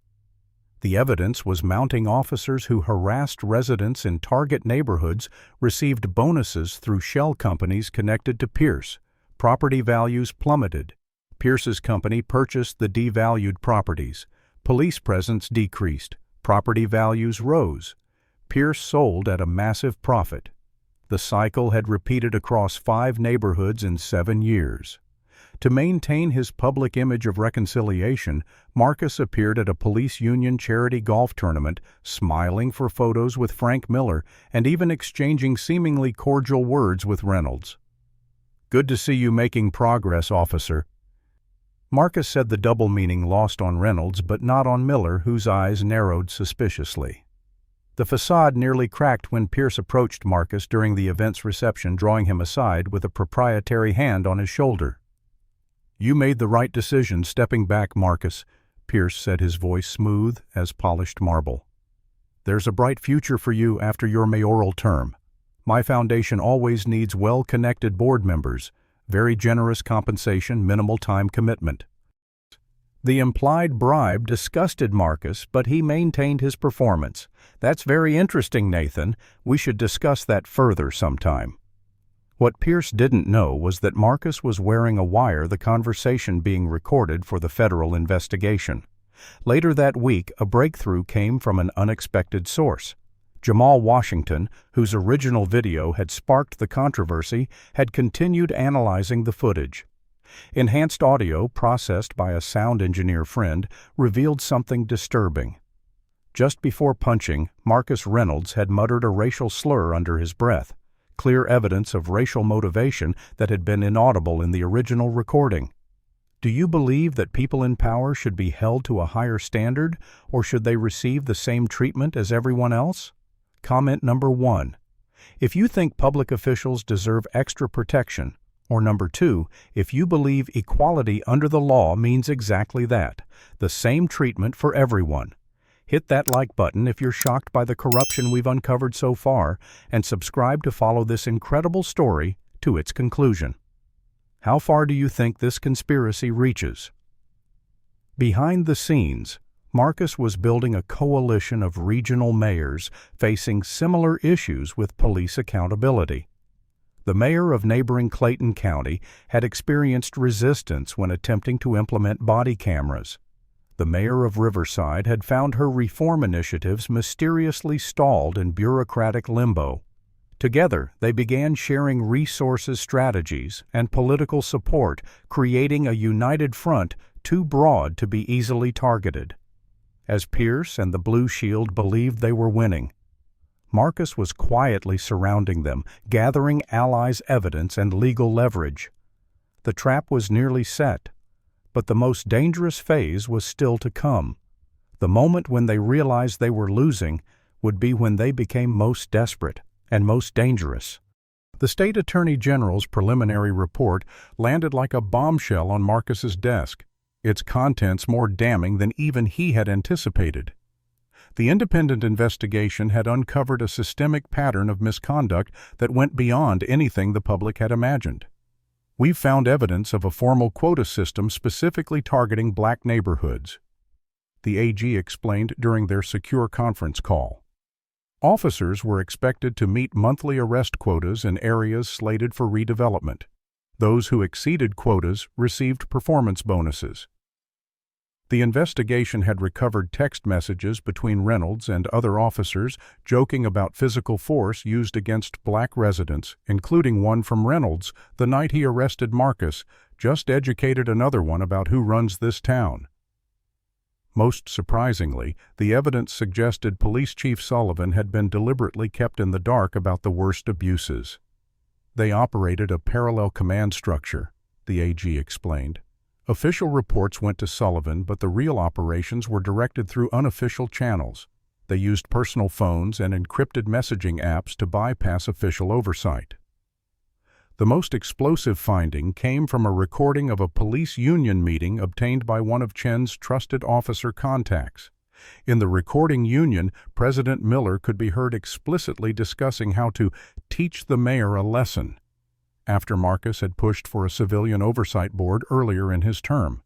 The evidence was mounting. Officers who harassed residents in target neighborhoods received bonuses through shell companies connected to Pierce. Property values plummeted. Pierce's company purchased the devalued properties. Police presence decreased. Property values rose. Pierce sold at a massive profit. The cycle had repeated across 5 neighborhoods in 7 years. To maintain his public image of reconciliation, Marcus appeared at a police union charity golf tournament, smiling for photos with Frank Miller and even exchanging seemingly cordial words with Reynolds. "Good to see you making progress, officer." Marcus said the double meaning lost on Reynolds but not on Miller, whose eyes narrowed suspiciously. The facade nearly cracked when Pierce approached Marcus during the event's reception, drawing him aside with a proprietary hand on his shoulder. "You made the right decision stepping back, Marcus," Pierce said, his voice smooth as polished marble. "There's a bright future for you after your mayoral term. My foundation always needs well-connected board members, very generous compensation, minimal time commitment." The implied bribe disgusted Marcus, but he maintained his performance. That's very interesting, Nathan. We should discuss that further sometime. What Pierce didn't know was that Marcus was wearing a wire, the conversation being recorded for the federal investigation. Later that week, a breakthrough came from an unexpected source. Jamal Washington, whose original video had sparked the controversy, had continued analyzing the footage. Enhanced audio, processed by a sound engineer friend, revealed something disturbing. Just before punching, Marcus Reynolds had muttered a racial slur under his breath, clear evidence of racial motivation that had been inaudible in the original recording. Do you believe that people in power should be held to a higher standard, or should they receive the same treatment as everyone else? Comment number 1. If you think public officials deserve extra protection, or number 2, if you believe equality under the law means exactly that, the same treatment for everyone. Hit that like button if you're shocked by the corruption we've uncovered so far, and subscribe to follow this incredible story to its conclusion. How far do you think this conspiracy reaches? Behind the scenes, Marcus was building a coalition of regional mayors facing similar issues with police accountability. The mayor of neighboring Clayton County had experienced resistance when attempting to implement body cameras. The mayor of Riverside had found her reform initiatives mysteriously stalled in bureaucratic limbo. Together, they began sharing resources, strategies, and political support, creating a united front too broad to be easily targeted. As Pierce and the Blue Shield believed they were winning, Marcus was quietly surrounding them, gathering allies' evidence and legal leverage. The trap was nearly set, but the most dangerous phase was still to come. The moment when they realized they were losing would be when they became most desperate and most dangerous. The state attorney general's preliminary report landed like a bombshell on Marcus's desk, its contents more damning than even he had anticipated. The independent investigation had uncovered a systemic pattern of misconduct that went beyond anything the public had imagined. We've found evidence of a formal quota system specifically targeting black neighborhoods, the AG explained during their secure conference call. Officers were expected to meet monthly arrest quotas in areas slated for redevelopment. Those who exceeded quotas received performance bonuses. The investigation had recovered text messages between Reynolds and other officers joking about physical force used against black residents, including one from Reynolds the night he arrested Marcus, just educated another one about who runs this town. Most surprisingly, the evidence suggested Police Chief Sullivan had been deliberately kept in the dark about the worst abuses. They operated a parallel command structure, the AG explained. Official reports went to Sullivan, but the real operations were directed through unofficial channels. They used personal phones and encrypted messaging apps to bypass official oversight. The most explosive finding came from a recording of a police union meeting obtained by one of Chen's trusted officer contacts. In the recording union, President Miller could be heard explicitly discussing how to teach the mayor a lesson, after Marcus had pushed for a civilian oversight board earlier in his term.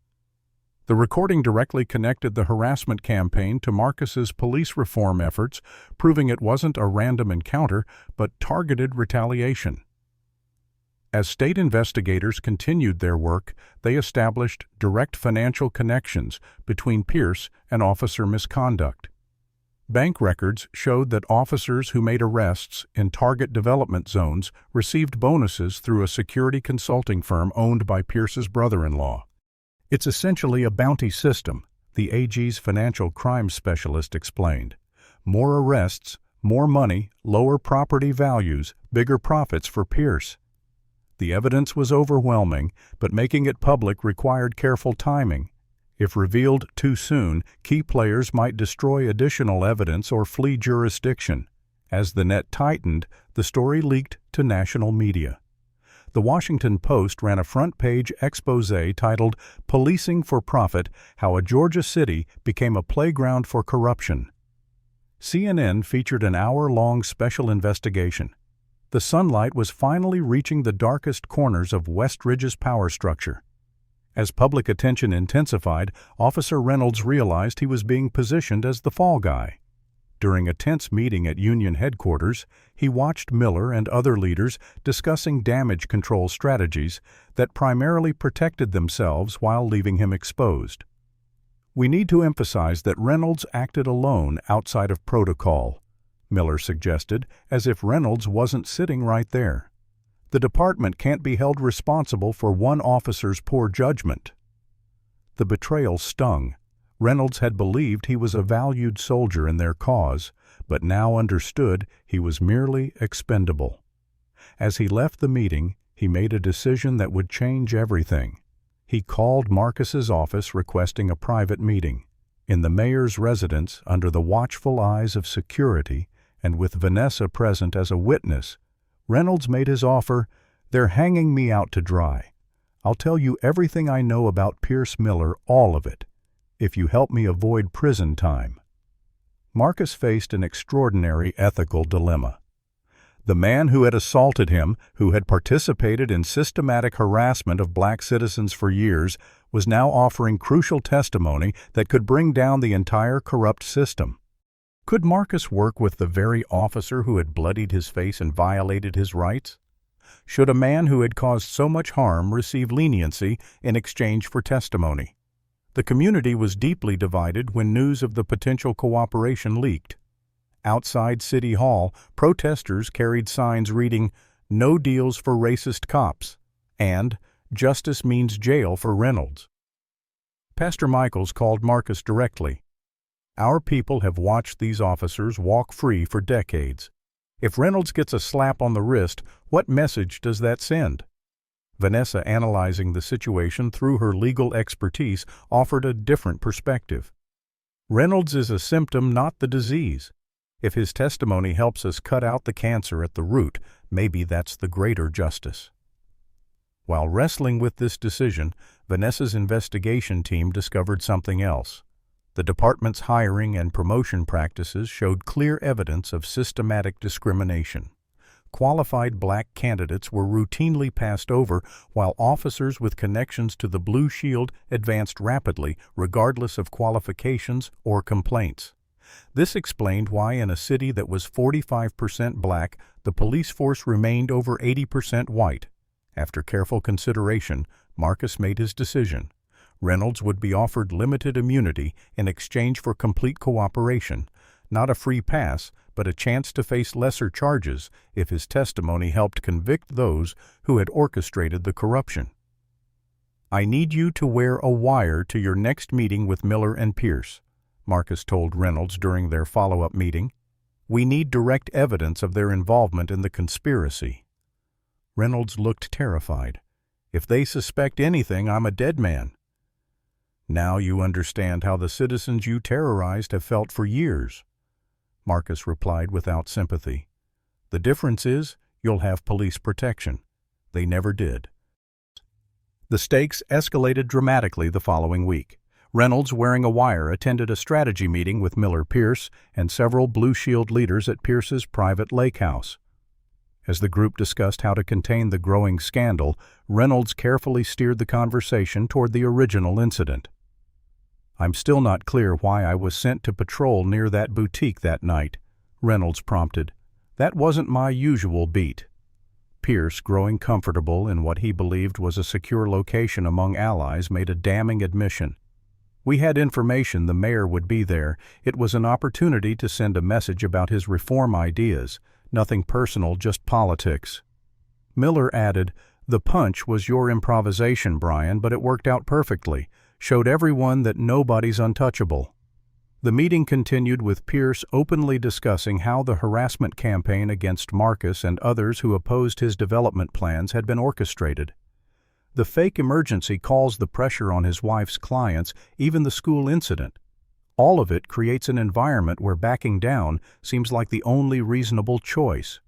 The recording directly connected the harassment campaign to Marcus's police reform efforts, proving it wasn't a random encounter, but targeted retaliation. As state investigators continued their work, they established direct financial connections between Pierce and officer misconduct. Bank records showed that officers who made arrests in target development zones received bonuses through a security consulting firm owned by Pierce's brother-in-law. It's essentially a bounty system, the AG's financial crime specialist explained. More arrests, more money, lower property values, bigger profits for Pierce. The evidence was overwhelming, but making it public required careful timing. If revealed too soon, key players might destroy additional evidence or flee jurisdiction. As the net tightened, the story leaked to national media. The Washington Post ran a front-page exposé titled "Policing for Profit: How a Georgia City Became a Playground for Corruption." CNN featured an hour-long special investigation. The sunlight was finally reaching the darkest corners of West Ridge's power structure. As public attention intensified, Officer Reynolds realized he was being positioned as the fall guy. During a tense meeting at Union headquarters, he watched Miller and other leaders discussing damage control strategies that primarily protected themselves while leaving him exposed. "We need to emphasize that Reynolds acted alone outside of protocol," Miller suggested, as if Reynolds wasn't sitting right there. "The department can't be held responsible for one officer's poor judgment." The betrayal stung. Reynolds had believed he was a valued soldier in their cause, but now understood he was merely expendable. As he left the meeting, he made a decision that would change everything. He called Marcus's office requesting a private meeting. In the mayor's residence, under the watchful eyes of security, and with Vanessa present as a witness, Reynolds made his offer. "They're hanging me out to dry. I'll tell you everything I know about Pierce Miller, all of it, if you help me avoid prison time." Marcus faced an extraordinary ethical dilemma. The man who had assaulted him, who had participated in systematic harassment of black citizens for years, was now offering crucial testimony that could bring down the entire corrupt system. Could Marcus work with the very officer who had bloodied his face and violated his rights? Should a man who had caused so much harm receive leniency in exchange for testimony? The community was deeply divided when news of the potential cooperation leaked. Outside City Hall, protesters carried signs reading, "No deals for racist cops," and "Justice means jail for Reynolds." Pastor Michaels called Marcus directly. "Our people have watched these officers walk free for decades. If Reynolds gets a slap on the wrist, what message does that send?" Vanessa, analyzing the situation through her legal expertise, offered a different perspective. "Reynolds is a symptom, not the disease. If his testimony helps us cut out the cancer at the root, maybe that's the greater justice." While wrestling with this decision, Vanessa's investigation team discovered something else. The department's hiring and promotion practices showed clear evidence of systematic discrimination. Qualified black candidates were routinely passed over, while officers with connections to the Blue Shield advanced rapidly, regardless of qualifications or complaints. This explained why in a city that was 45% black, the police force remained over 80% white. After careful consideration, Marcus made his decision. Reynolds would be offered limited immunity in exchange for complete cooperation, not a free pass, but a chance to face lesser charges if his testimony helped convict those who had orchestrated the corruption. "I need you to wear a wire to your next meeting with Miller and Pierce," Marcus told Reynolds during their follow-up meeting. "We need direct evidence of their involvement in the conspiracy." Reynolds looked terrified. "If they suspect anything, I'm a dead man." "Now you understand how the citizens you terrorized have felt for years," Marcus replied without sympathy. "The difference is you'll have police protection. They never did." The stakes escalated dramatically the following week. Reynolds, wearing a wire, attended a strategy meeting with Miller Pierce and several Blue Shield leaders at Pierce's private lake house. As the group discussed how to contain the growing scandal, Reynolds carefully steered the conversation toward the original incident. "I'm still not clear why I was sent to patrol near that boutique that night," Reynolds prompted. "That wasn't my usual beat." Pierce, growing comfortable in what he believed was a secure location among allies, made a damning admission. "We had information the mayor would be there. It was an opportunity to send a message about his reform ideas. Nothing personal, just politics." Miller added, "The punch was your improvisation, Brian, but it worked out perfectly. Showed everyone that nobody's untouchable." The meeting continued with Pierce openly discussing how the harassment campaign against Marcus and others who opposed his development plans had been orchestrated. The fake emergency calls, the pressure on his wife's clients, even the school incident. All of it creates an environment where backing down seems like the only reasonable choice.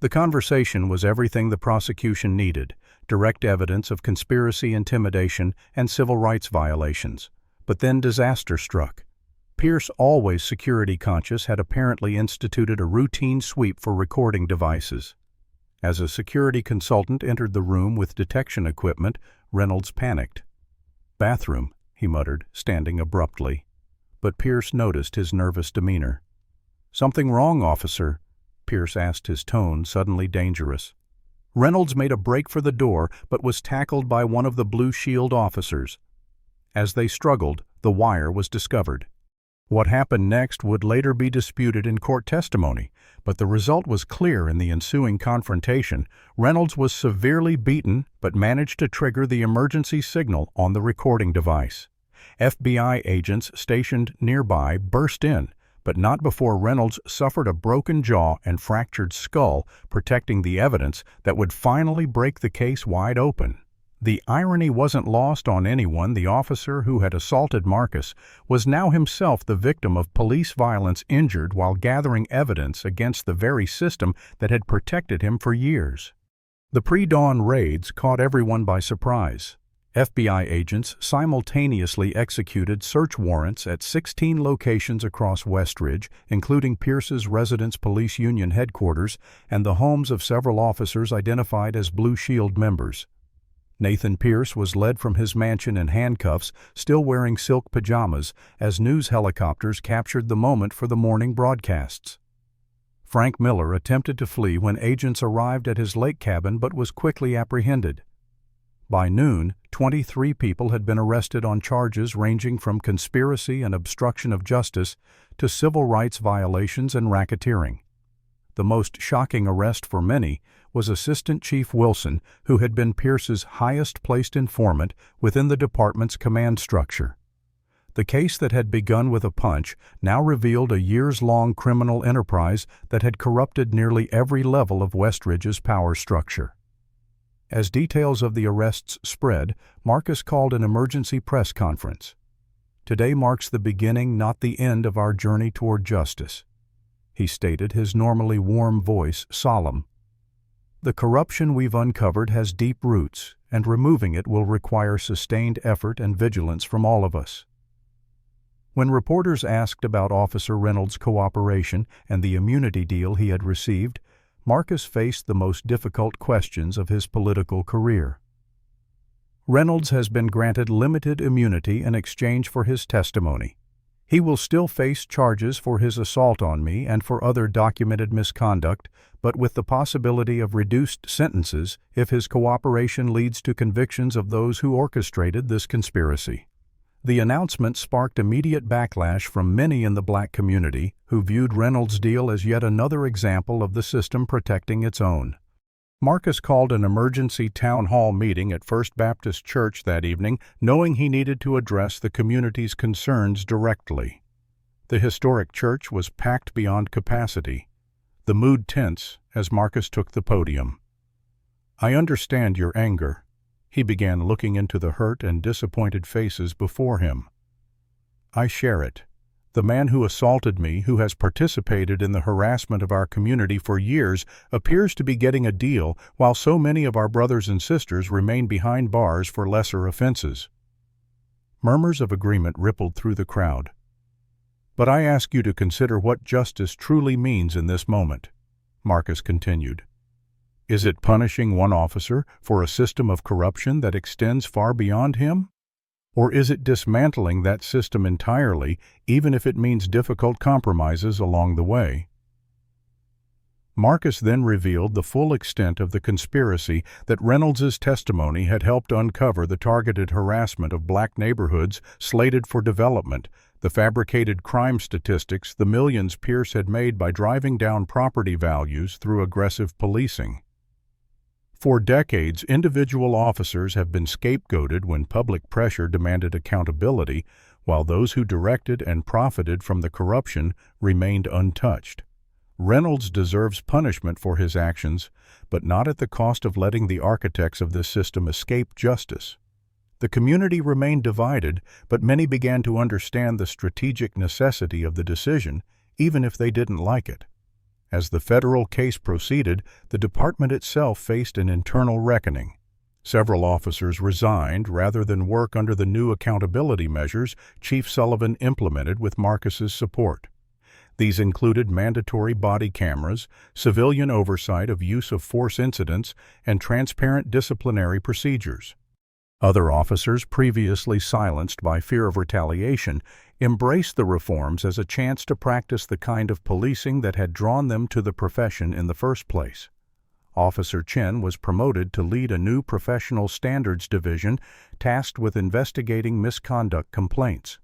The conversation was everything the prosecution needed: direct evidence of conspiracy, intimidation, and civil rights violations. But then disaster struck. Pierce, always security conscious, had apparently instituted a routine sweep for recording devices. As a security consultant entered the room with detection equipment, Reynolds panicked. "Bathroom," he muttered, standing abruptly. But Pierce noticed his nervous demeanor. "Something wrong, officer?" Pierce asked, his tone suddenly dangerous. Reynolds made a break for the door, but was tackled by one of the Blue Shield officers. As they struggled, the wire was discovered. What happened next would later be disputed in court testimony, but the result was clear in the ensuing confrontation. Reynolds was severely beaten but managed to trigger the emergency signal on the recording device. FBI agents stationed nearby burst in, but not before Reynolds suffered a broken jaw and fractured skull, protecting the evidence that would finally break the case wide open. The irony wasn't lost on anyone. The officer who had assaulted Marcus was now himself the victim of police violence, injured while gathering evidence against the very system that had protected him for years. The pre-dawn raids caught everyone by surprise. FBI agents simultaneously executed search warrants at 16 locations across Westridge, including Pierce's Residence Police Union headquarters and the homes of several officers identified as Blue Shield members. Nathan Pierce was led from his mansion in handcuffs, still wearing silk pajamas, as news helicopters captured the moment for the morning broadcasts. Frank Miller attempted to flee when agents arrived at his lake cabin but was quickly apprehended. By noon, 23 people had been arrested on charges ranging from conspiracy and obstruction of justice to civil rights violations and racketeering. The most shocking arrest for many was Assistant Chief Wilson, who had been Pierce's highest-placed informant within the department's command structure. The case that had begun with a punch now revealed a years-long criminal enterprise that had corrupted nearly every level of Westridge's power structure. As details of the arrests spread, Marcus called an emergency press conference. "Today marks the beginning, not the end, of our journey toward justice," he stated, his normally warm voice solemn. "The corruption we've uncovered has deep roots, and removing it will require sustained effort and vigilance from all of us." When reporters asked about Officer Reynolds' cooperation and the immunity deal he had received, Marcus faced the most difficult questions of his political career. "Reynolds has been granted limited immunity in exchange for his testimony. He will still face charges for his assault on me and for other documented misconduct, but with the possibility of reduced sentences if his cooperation leads to convictions of those who orchestrated this conspiracy." The announcement sparked immediate backlash from many in the black community, who viewed Reynolds' deal as yet another example of the system protecting its own. Marcus called an emergency town hall meeting at First Baptist Church that evening, knowing he needed to address the community's concerns directly. The historic church was packed beyond capacity, the mood tense as Marcus took the podium. "I understand your anger," he began, looking into the hurt and disappointed faces before him. "I share it. The man who assaulted me, who has participated in the harassment of our community for years, appears to be getting a deal, while so many of our brothers and sisters remain behind bars for lesser offenses." Murmurs of agreement rippled through the crowd. "But I ask you to consider what justice truly means in this moment," Marcus continued. "Is it punishing one officer for a system of corruption that extends far beyond him? Or is it dismantling that system entirely, even if it means difficult compromises along the way?" Marcus then revealed the full extent of the conspiracy that Reynolds's testimony had helped uncover: the targeted harassment of black neighborhoods slated for development, the fabricated crime statistics, the millions Pierce had made by driving down property values through aggressive policing. For decades, individual officers have been scapegoated when public pressure demanded accountability, while those who directed and profited from the corruption remained untouched. Reynolds deserves punishment for his actions, but not at the cost of letting the architects of this system escape justice. The community remained divided, but many began to understand the strategic necessity of the decision, even if they didn't like it. As the federal case proceeded, the department itself faced an internal reckoning. Several officers resigned rather than work under the new accountability measures Chief Sullivan implemented with Marcus's support. These included mandatory body cameras, civilian oversight of use of force incidents, and transparent disciplinary procedures. Other officers, previously silenced by fear of retaliation, embraced the reforms as a chance to practice the kind of policing that had drawn them to the profession in the first place. Officer Chen was promoted to lead a new professional standards division tasked with investigating misconduct complaints.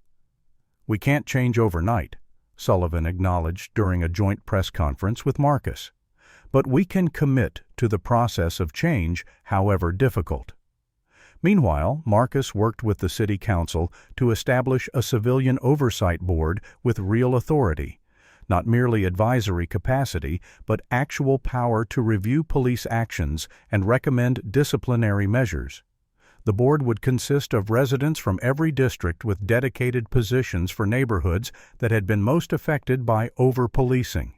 "We can't change overnight," Sullivan acknowledged during a joint press conference with Marcus. "But we can commit to the process of change, however difficult." Meanwhile, Marcus worked with the city council to establish a civilian oversight board with real authority, not merely advisory capacity, but actual power to review police actions and recommend disciplinary measures. The board would consist of residents from every district with dedicated positions for neighborhoods that had been most affected by over-policing.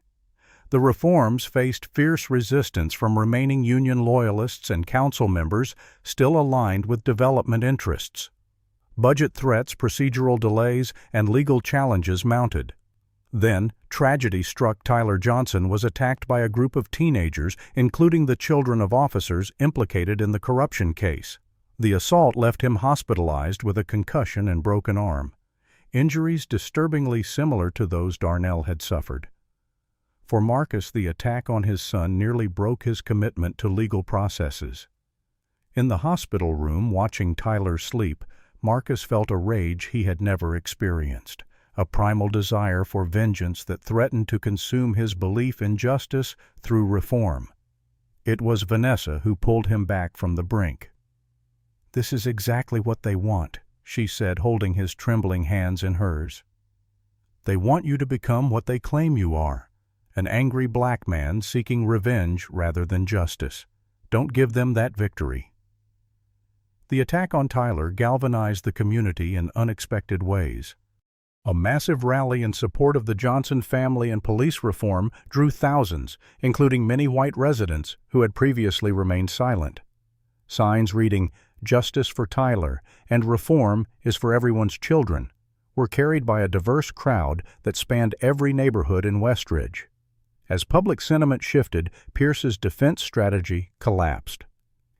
The reforms faced fierce resistance from remaining Union loyalists and council members still aligned with development interests. Budget threats, procedural delays, and legal challenges mounted. Then, tragedy struck. Tyler Johnson was attacked by a group of teenagers, including the children of officers implicated in the corruption case. The assault left him hospitalized with a concussion and broken arm, injuries disturbingly similar to those Darnell had suffered. For Marcus, the attack on his son nearly broke his commitment to legal processes. In the hospital room, watching Tyler sleep, Marcus felt a rage he had never experienced, a primal desire for vengeance that threatened to consume his belief in justice through reform. It was Vanessa who pulled him back from the brink. "This is exactly what they want," she said, holding his trembling hands in hers. "They want you to become what they claim you are. An angry black man seeking revenge rather than justice. Don't give them that victory." The attack on Tyler galvanized the community in unexpected ways. A massive rally in support of the Johnson family and police reform drew thousands, including many white residents who had previously remained silent. Signs reading, "Justice for Tyler" and "Reform is for everyone's children" were carried by a diverse crowd that spanned every neighborhood in Westridge. As public sentiment shifted, Pierce's defense strategy collapsed.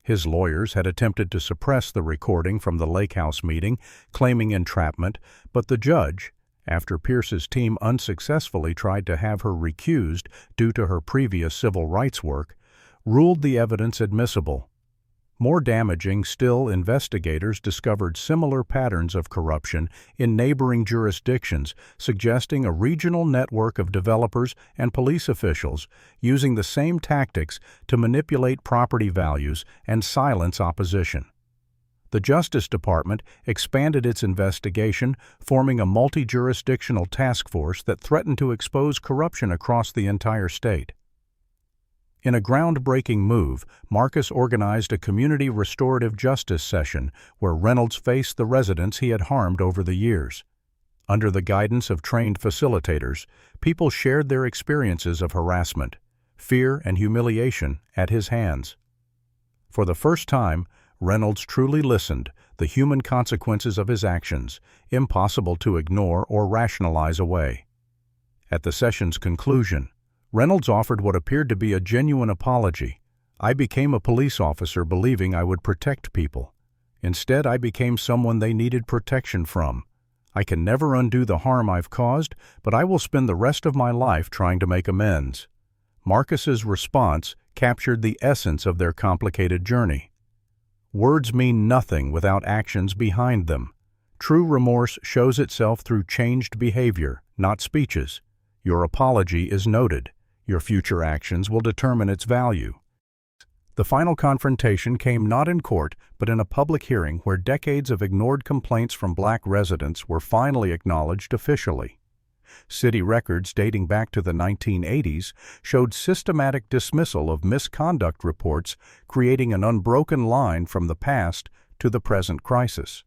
His lawyers had attempted to suppress the recording from the Lake House meeting, claiming entrapment, but the judge, after Pierce's team unsuccessfully tried to have her recused due to her previous civil rights work, ruled the evidence admissible. More damaging still, investigators discovered similar patterns of corruption in neighboring jurisdictions, suggesting a regional network of developers and police officials using the same tactics to manipulate property values and silence opposition. The Justice Department expanded its investigation, forming a multi-jurisdictional task force that threatened to expose corruption across the entire state. In a groundbreaking move, Marcus organized a community restorative justice session where Reynolds faced the residents he had harmed over the years. Under the guidance of trained facilitators, people shared their experiences of harassment, fear, and humiliation at his hands. For the first time, Reynolds truly listened, the human consequences of his actions, impossible to ignore or rationalize away. At the session's conclusion, Reynolds offered what appeared to be a genuine apology. "I became a police officer believing I would protect people. Instead, I became someone they needed protection from. I can never undo the harm I've caused, but I will spend the rest of my life trying to make amends." Marcus's response captured the essence of their complicated journey. Words mean nothing without actions behind them. True remorse shows itself through changed behavior, not speeches. Your apology is noted. Your future actions will determine its value. The final confrontation came not in court, but in a public hearing where decades of ignored complaints from black residents were finally acknowledged officially. City records dating back to the 1980s showed systematic dismissal of misconduct reports, creating an unbroken line from the past to the present crisis.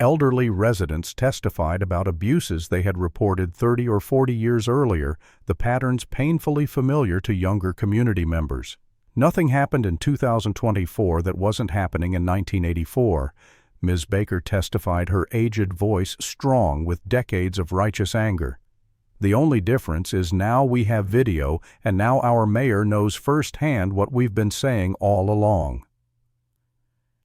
Elderly residents testified about abuses they had reported 30 or 40 years earlier, the patterns painfully familiar to younger community members. Nothing happened in 2024 that wasn't happening in 1984. Ms. Baker testified, her aged voice strong with decades of righteous anger. The only difference is now we have video, and now our mayor knows firsthand what we've been saying all along.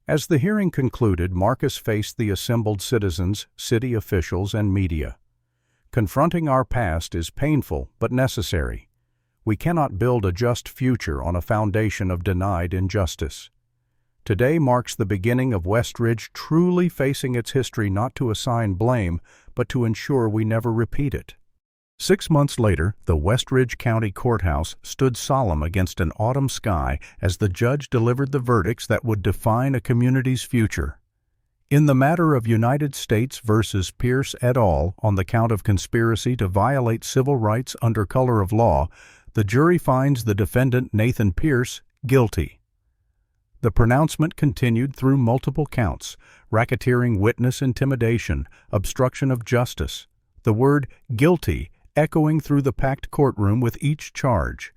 As the hearing concluded, Marcus faced the assembled citizens, city officials, and media. Confronting our past is painful but necessary. We cannot build a just future on a foundation of denied injustice. Today marks the beginning of Westridge truly facing its history not to assign blame, but to ensure we never repeat it. 6 months later, the Westridge County Courthouse stood solemn against an autumn sky as the judge delivered the verdicts that would define a community's future. In the matter of United States versus Pierce et al. On the count of conspiracy to violate civil rights under color of law, the jury finds the defendant Nathan Pierce guilty. The pronouncement continued through multiple counts: racketeering, witness intimidation, obstruction of justice. The word guilty echoing through the packed courtroom with each charge.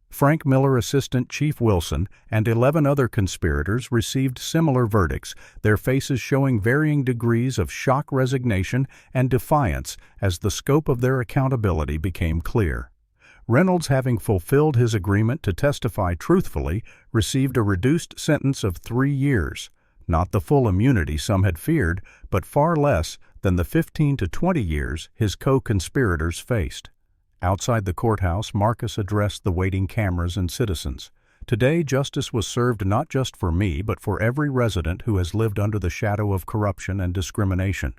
Frank Miller Assistant Chief Wilson and 11 other conspirators received similar verdicts, their faces showing varying degrees of shock, resignation, and defiance as the scope of their accountability became clear. Reynolds, having fulfilled his agreement to testify truthfully, received a reduced sentence of 3 years, not the full immunity some had feared, but far less than the 15 to 20 years his co-conspirators faced. Outside the courthouse, Marcus addressed the waiting cameras and citizens. Today, justice was served not just for me, but for every resident who has lived under the shadow of corruption and discrimination.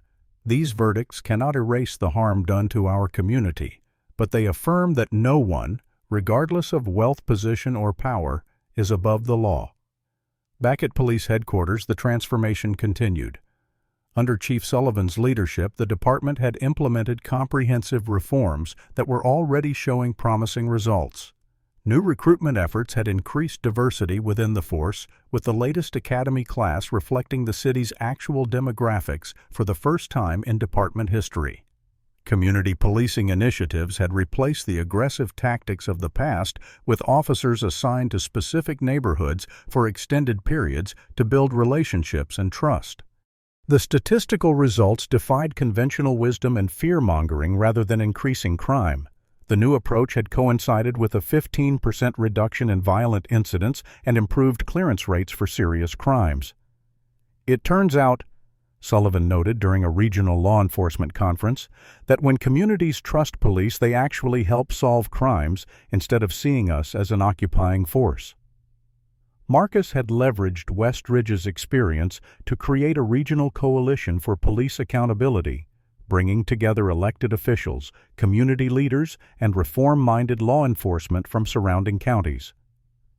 These verdicts cannot erase the harm done to our community, but they affirm that no one, regardless of wealth, position, or power, is above the law. Back at police headquarters, the transformation continued. Under Chief Sullivan's leadership, the department had implemented comprehensive reforms that were already showing promising results. New recruitment efforts had increased diversity within the force, with the latest academy class reflecting the city's actual demographics for the first time in department history. Community policing initiatives had replaced the aggressive tactics of the past, with officers assigned to specific neighborhoods for extended periods to build relationships and trust. The statistical results defied conventional wisdom and fear-mongering rather than increasing crime. The new approach had coincided with a 15% reduction in violent incidents and improved clearance rates for serious crimes. It turns out, Sullivan noted during a regional law enforcement conference, that when communities trust police, they actually help solve crimes instead of seeing us as an occupying force. Marcus had leveraged Westridge's experience to create a regional coalition for police accountability, bringing together elected officials, community leaders, and reform-minded law enforcement from surrounding counties.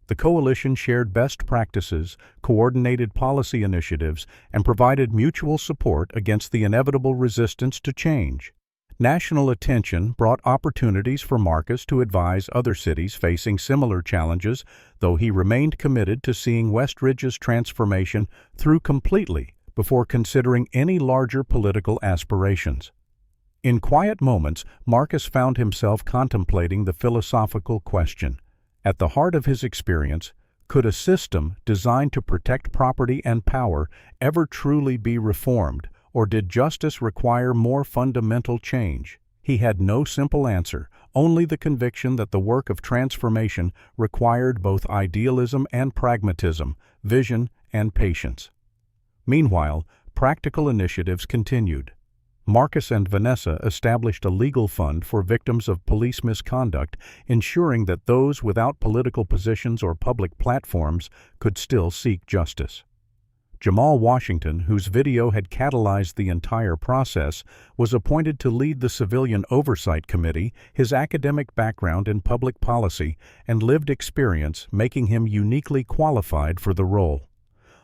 The coalition shared best practices, coordinated policy initiatives, and provided mutual support against the inevitable resistance to change. National attention brought opportunities for Marcus to advise other cities facing similar challenges, though he remained committed to seeing Westridge's transformation through completely before considering any larger political aspirations. In quiet moments, Marcus found himself contemplating the philosophical question. At the heart of his experience, could a system designed to protect property and power ever truly be reformed, or did justice require more fundamental change? He had no simple answer, only the conviction that the work of transformation required both idealism and pragmatism, vision and patience. Meanwhile, practical initiatives continued. Marcus and Vanessa established a legal fund for victims of police misconduct, ensuring that those without political positions or public platforms could still seek justice. Jamal Washington, whose video had catalyzed the entire process, was appointed to lead the Civilian Oversight Committee, his academic background in public policy and lived experience making him uniquely qualified for the role.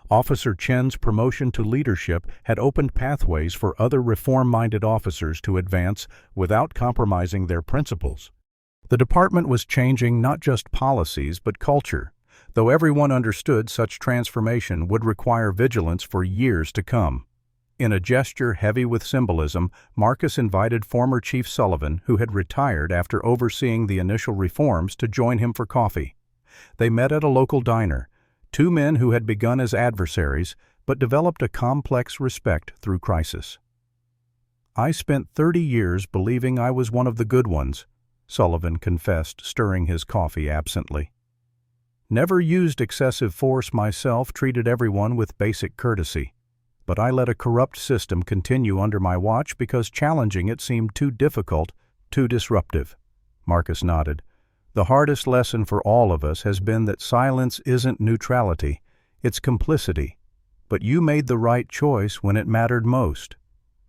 Officer Chen's promotion to leadership had opened pathways for other reform-minded officers to advance without compromising their principles. The department was changing not just policies but culture, though everyone understood such transformation would require vigilance for years to come. In a gesture heavy with symbolism, Marcus invited former Chief Sullivan, who had retired after overseeing the initial reforms, to join him for coffee. They met at a local diner, two men who had begun as adversaries but developed a complex respect through crisis. "I spent 30 years believing I was one of the good ones," Sullivan confessed, stirring his coffee absently. Never used excessive force myself, treated everyone with basic courtesy. But I let a corrupt system continue under my watch because challenging it seemed too difficult, too disruptive. Marcus nodded. The hardest lesson for all of us has been that silence isn't neutrality, it's complicity. But you made the right choice when it mattered most.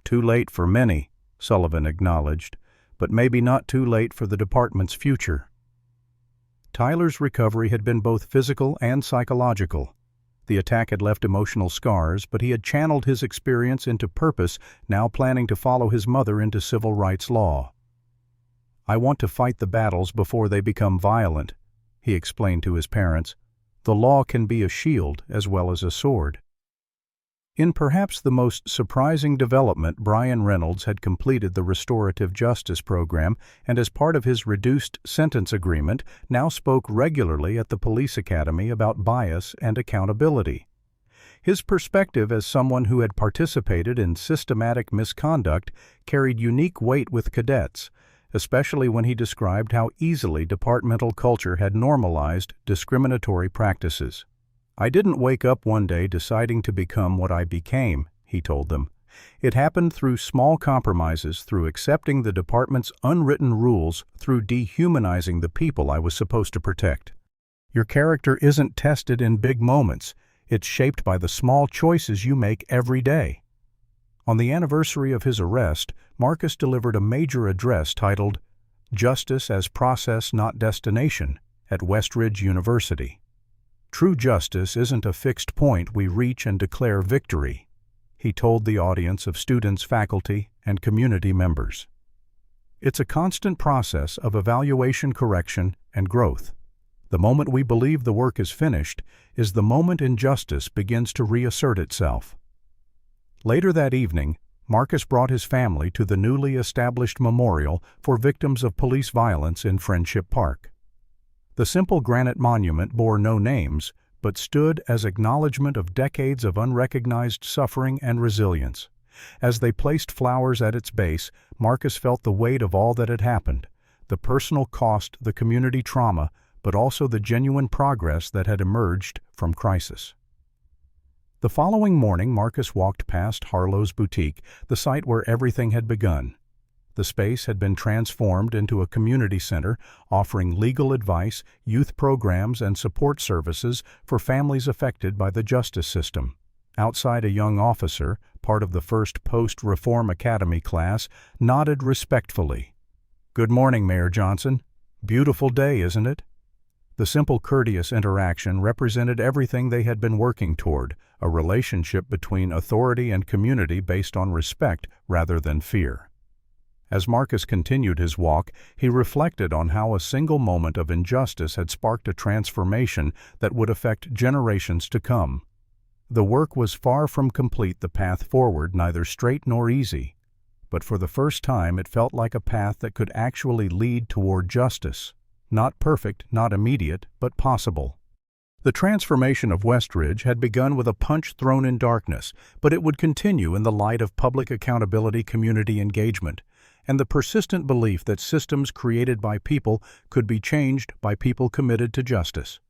Too late for many, Sullivan acknowledged, but maybe not too late for the department's future. Tyler's recovery had been both physical and psychological. The attack had left emotional scars, but he had channeled his experience into purpose, now planning to follow his mother into civil rights law. "I want to fight the battles before they become violent," he explained to his parents. "The law can be a shield as well as a sword." In perhaps the most surprising development, Brian Reynolds had completed the restorative justice program and, as part of his reduced sentence agreement, now spoke regularly at the police academy about bias and accountability. His perspective as someone who had participated in systematic misconduct carried unique weight with cadets, especially when he described how easily departmental culture had normalized discriminatory practices. "I didn't wake up one day deciding to become what I became," he told them. "It happened through small compromises, through accepting the department's unwritten rules, through dehumanizing the people I was supposed to protect. Your character isn't tested in big moments. It's shaped by the small choices you make every day." On the anniversary of his arrest, Marcus delivered a major address titled "Justice as Process, Not Destination" at Westridge University. "True justice isn't a fixed point we reach and declare victory," he told the audience of students, faculty, and community members. "It's a constant process of evaluation, correction, and growth. The moment we believe the work is finished is the moment injustice begins to reassert itself." Later that evening, Marcus brought his family to the newly established memorial for victims of police violence in Friendship Park. The simple granite monument bore no names, but stood as acknowledgement of decades of unrecognized suffering and resilience. As they placed flowers at its base, Marcus felt the weight of all that had happened, the personal cost, the community trauma, but also the genuine progress that had emerged from crisis. The following morning, Marcus walked past Harlow's Boutique, the site where everything had begun. The space had been transformed into a community center, offering legal advice, youth programs, and support services for families affected by the justice system. Outside, a young officer, part of the first post-reform academy class, nodded respectfully. "Good morning, Mayor Johnson. Beautiful day, isn't it?" The simple, courteous interaction represented everything they had been working toward, a relationship between authority and community based on respect rather than fear. As Marcus continued his walk, he reflected on how a single moment of injustice had sparked a transformation that would affect generations to come. The work was far from complete, the path forward neither straight nor easy, but for the first time it felt like a path that could actually lead toward justice. Not perfect, not immediate, but possible. The transformation of Westridge had begun with a punch thrown in darkness, but it would continue in the light of public accountability, community engagement, and the persistent belief that systems created by people could be changed by people committed to justice.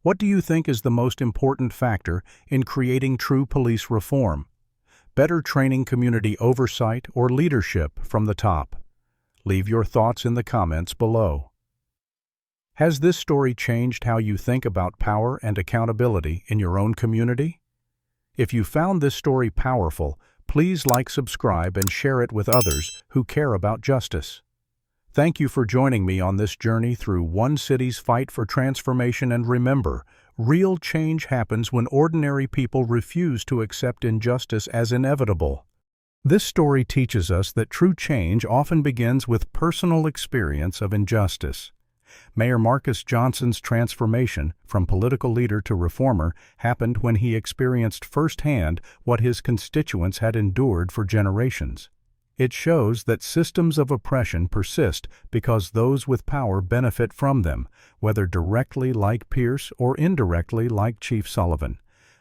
What do you think is the most important factor in creating true police reform? Better training, community oversight, or leadership from the top? Leave your thoughts in the comments below. Has this story changed how you think about power and accountability in your own community? If you found this story powerful, please like, subscribe, and share it with others who care about justice. Thank you for joining me on this journey through one city's fight for transformation, and remember, real change happens when ordinary people refuse to accept injustice as inevitable. This story teaches us that true change often begins with personal experience of injustice. Mayor Marcus Johnson's transformation from political leader to reformer happened when he experienced firsthand what his constituents had endured for generations. It shows that systems of oppression persist because those with power benefit from them, whether directly like Pierce or indirectly like Chief Sullivan.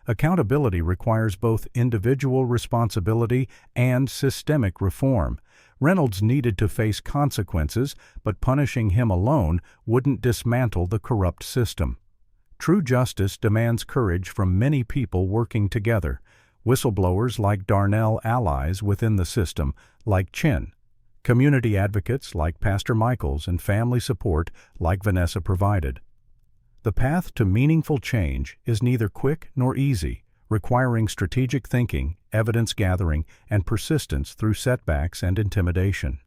Accountability requires both individual responsibility and systemic reform. Reynolds needed to face consequences, but punishing him alone wouldn't dismantle the corrupt system. True justice demands courage from many people working together, whistleblowers like Darnell, allies within the system like Chin, community advocates like Pastor Michaels, and family support like Vanessa provided. The path to meaningful change is neither quick nor easy, requiring strategic thinking, evidence gathering, and persistence through setbacks and intimidation.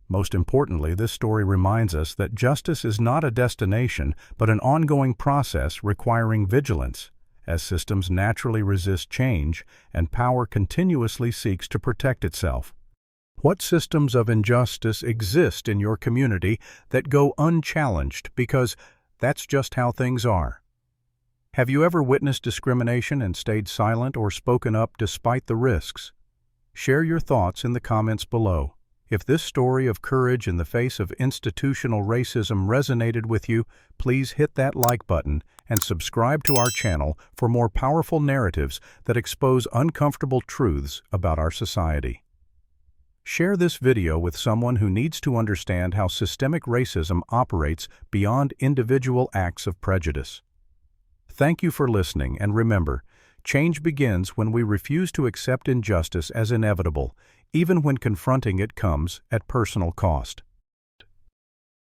Most importantly, this story reminds us that justice is not a destination, but an ongoing process requiring vigilance, as systems naturally resist change and power continuously seeks to protect itself. What systems of injustice exist in your community that go unchallenged because that's just how things are? Have you ever witnessed discrimination and stayed silent or spoken up despite the risks? Share your thoughts in the comments below. If this story of courage in the face of institutional racism resonated with you, please hit that like button and subscribe to our channel for more powerful narratives that expose uncomfortable truths about our society. Share this video with someone who needs to understand how systemic racism operates beyond individual acts of prejudice. Thank you for listening, and remember, change begins when we refuse to accept injustice as inevitable, even when confronting it comes at personal cost.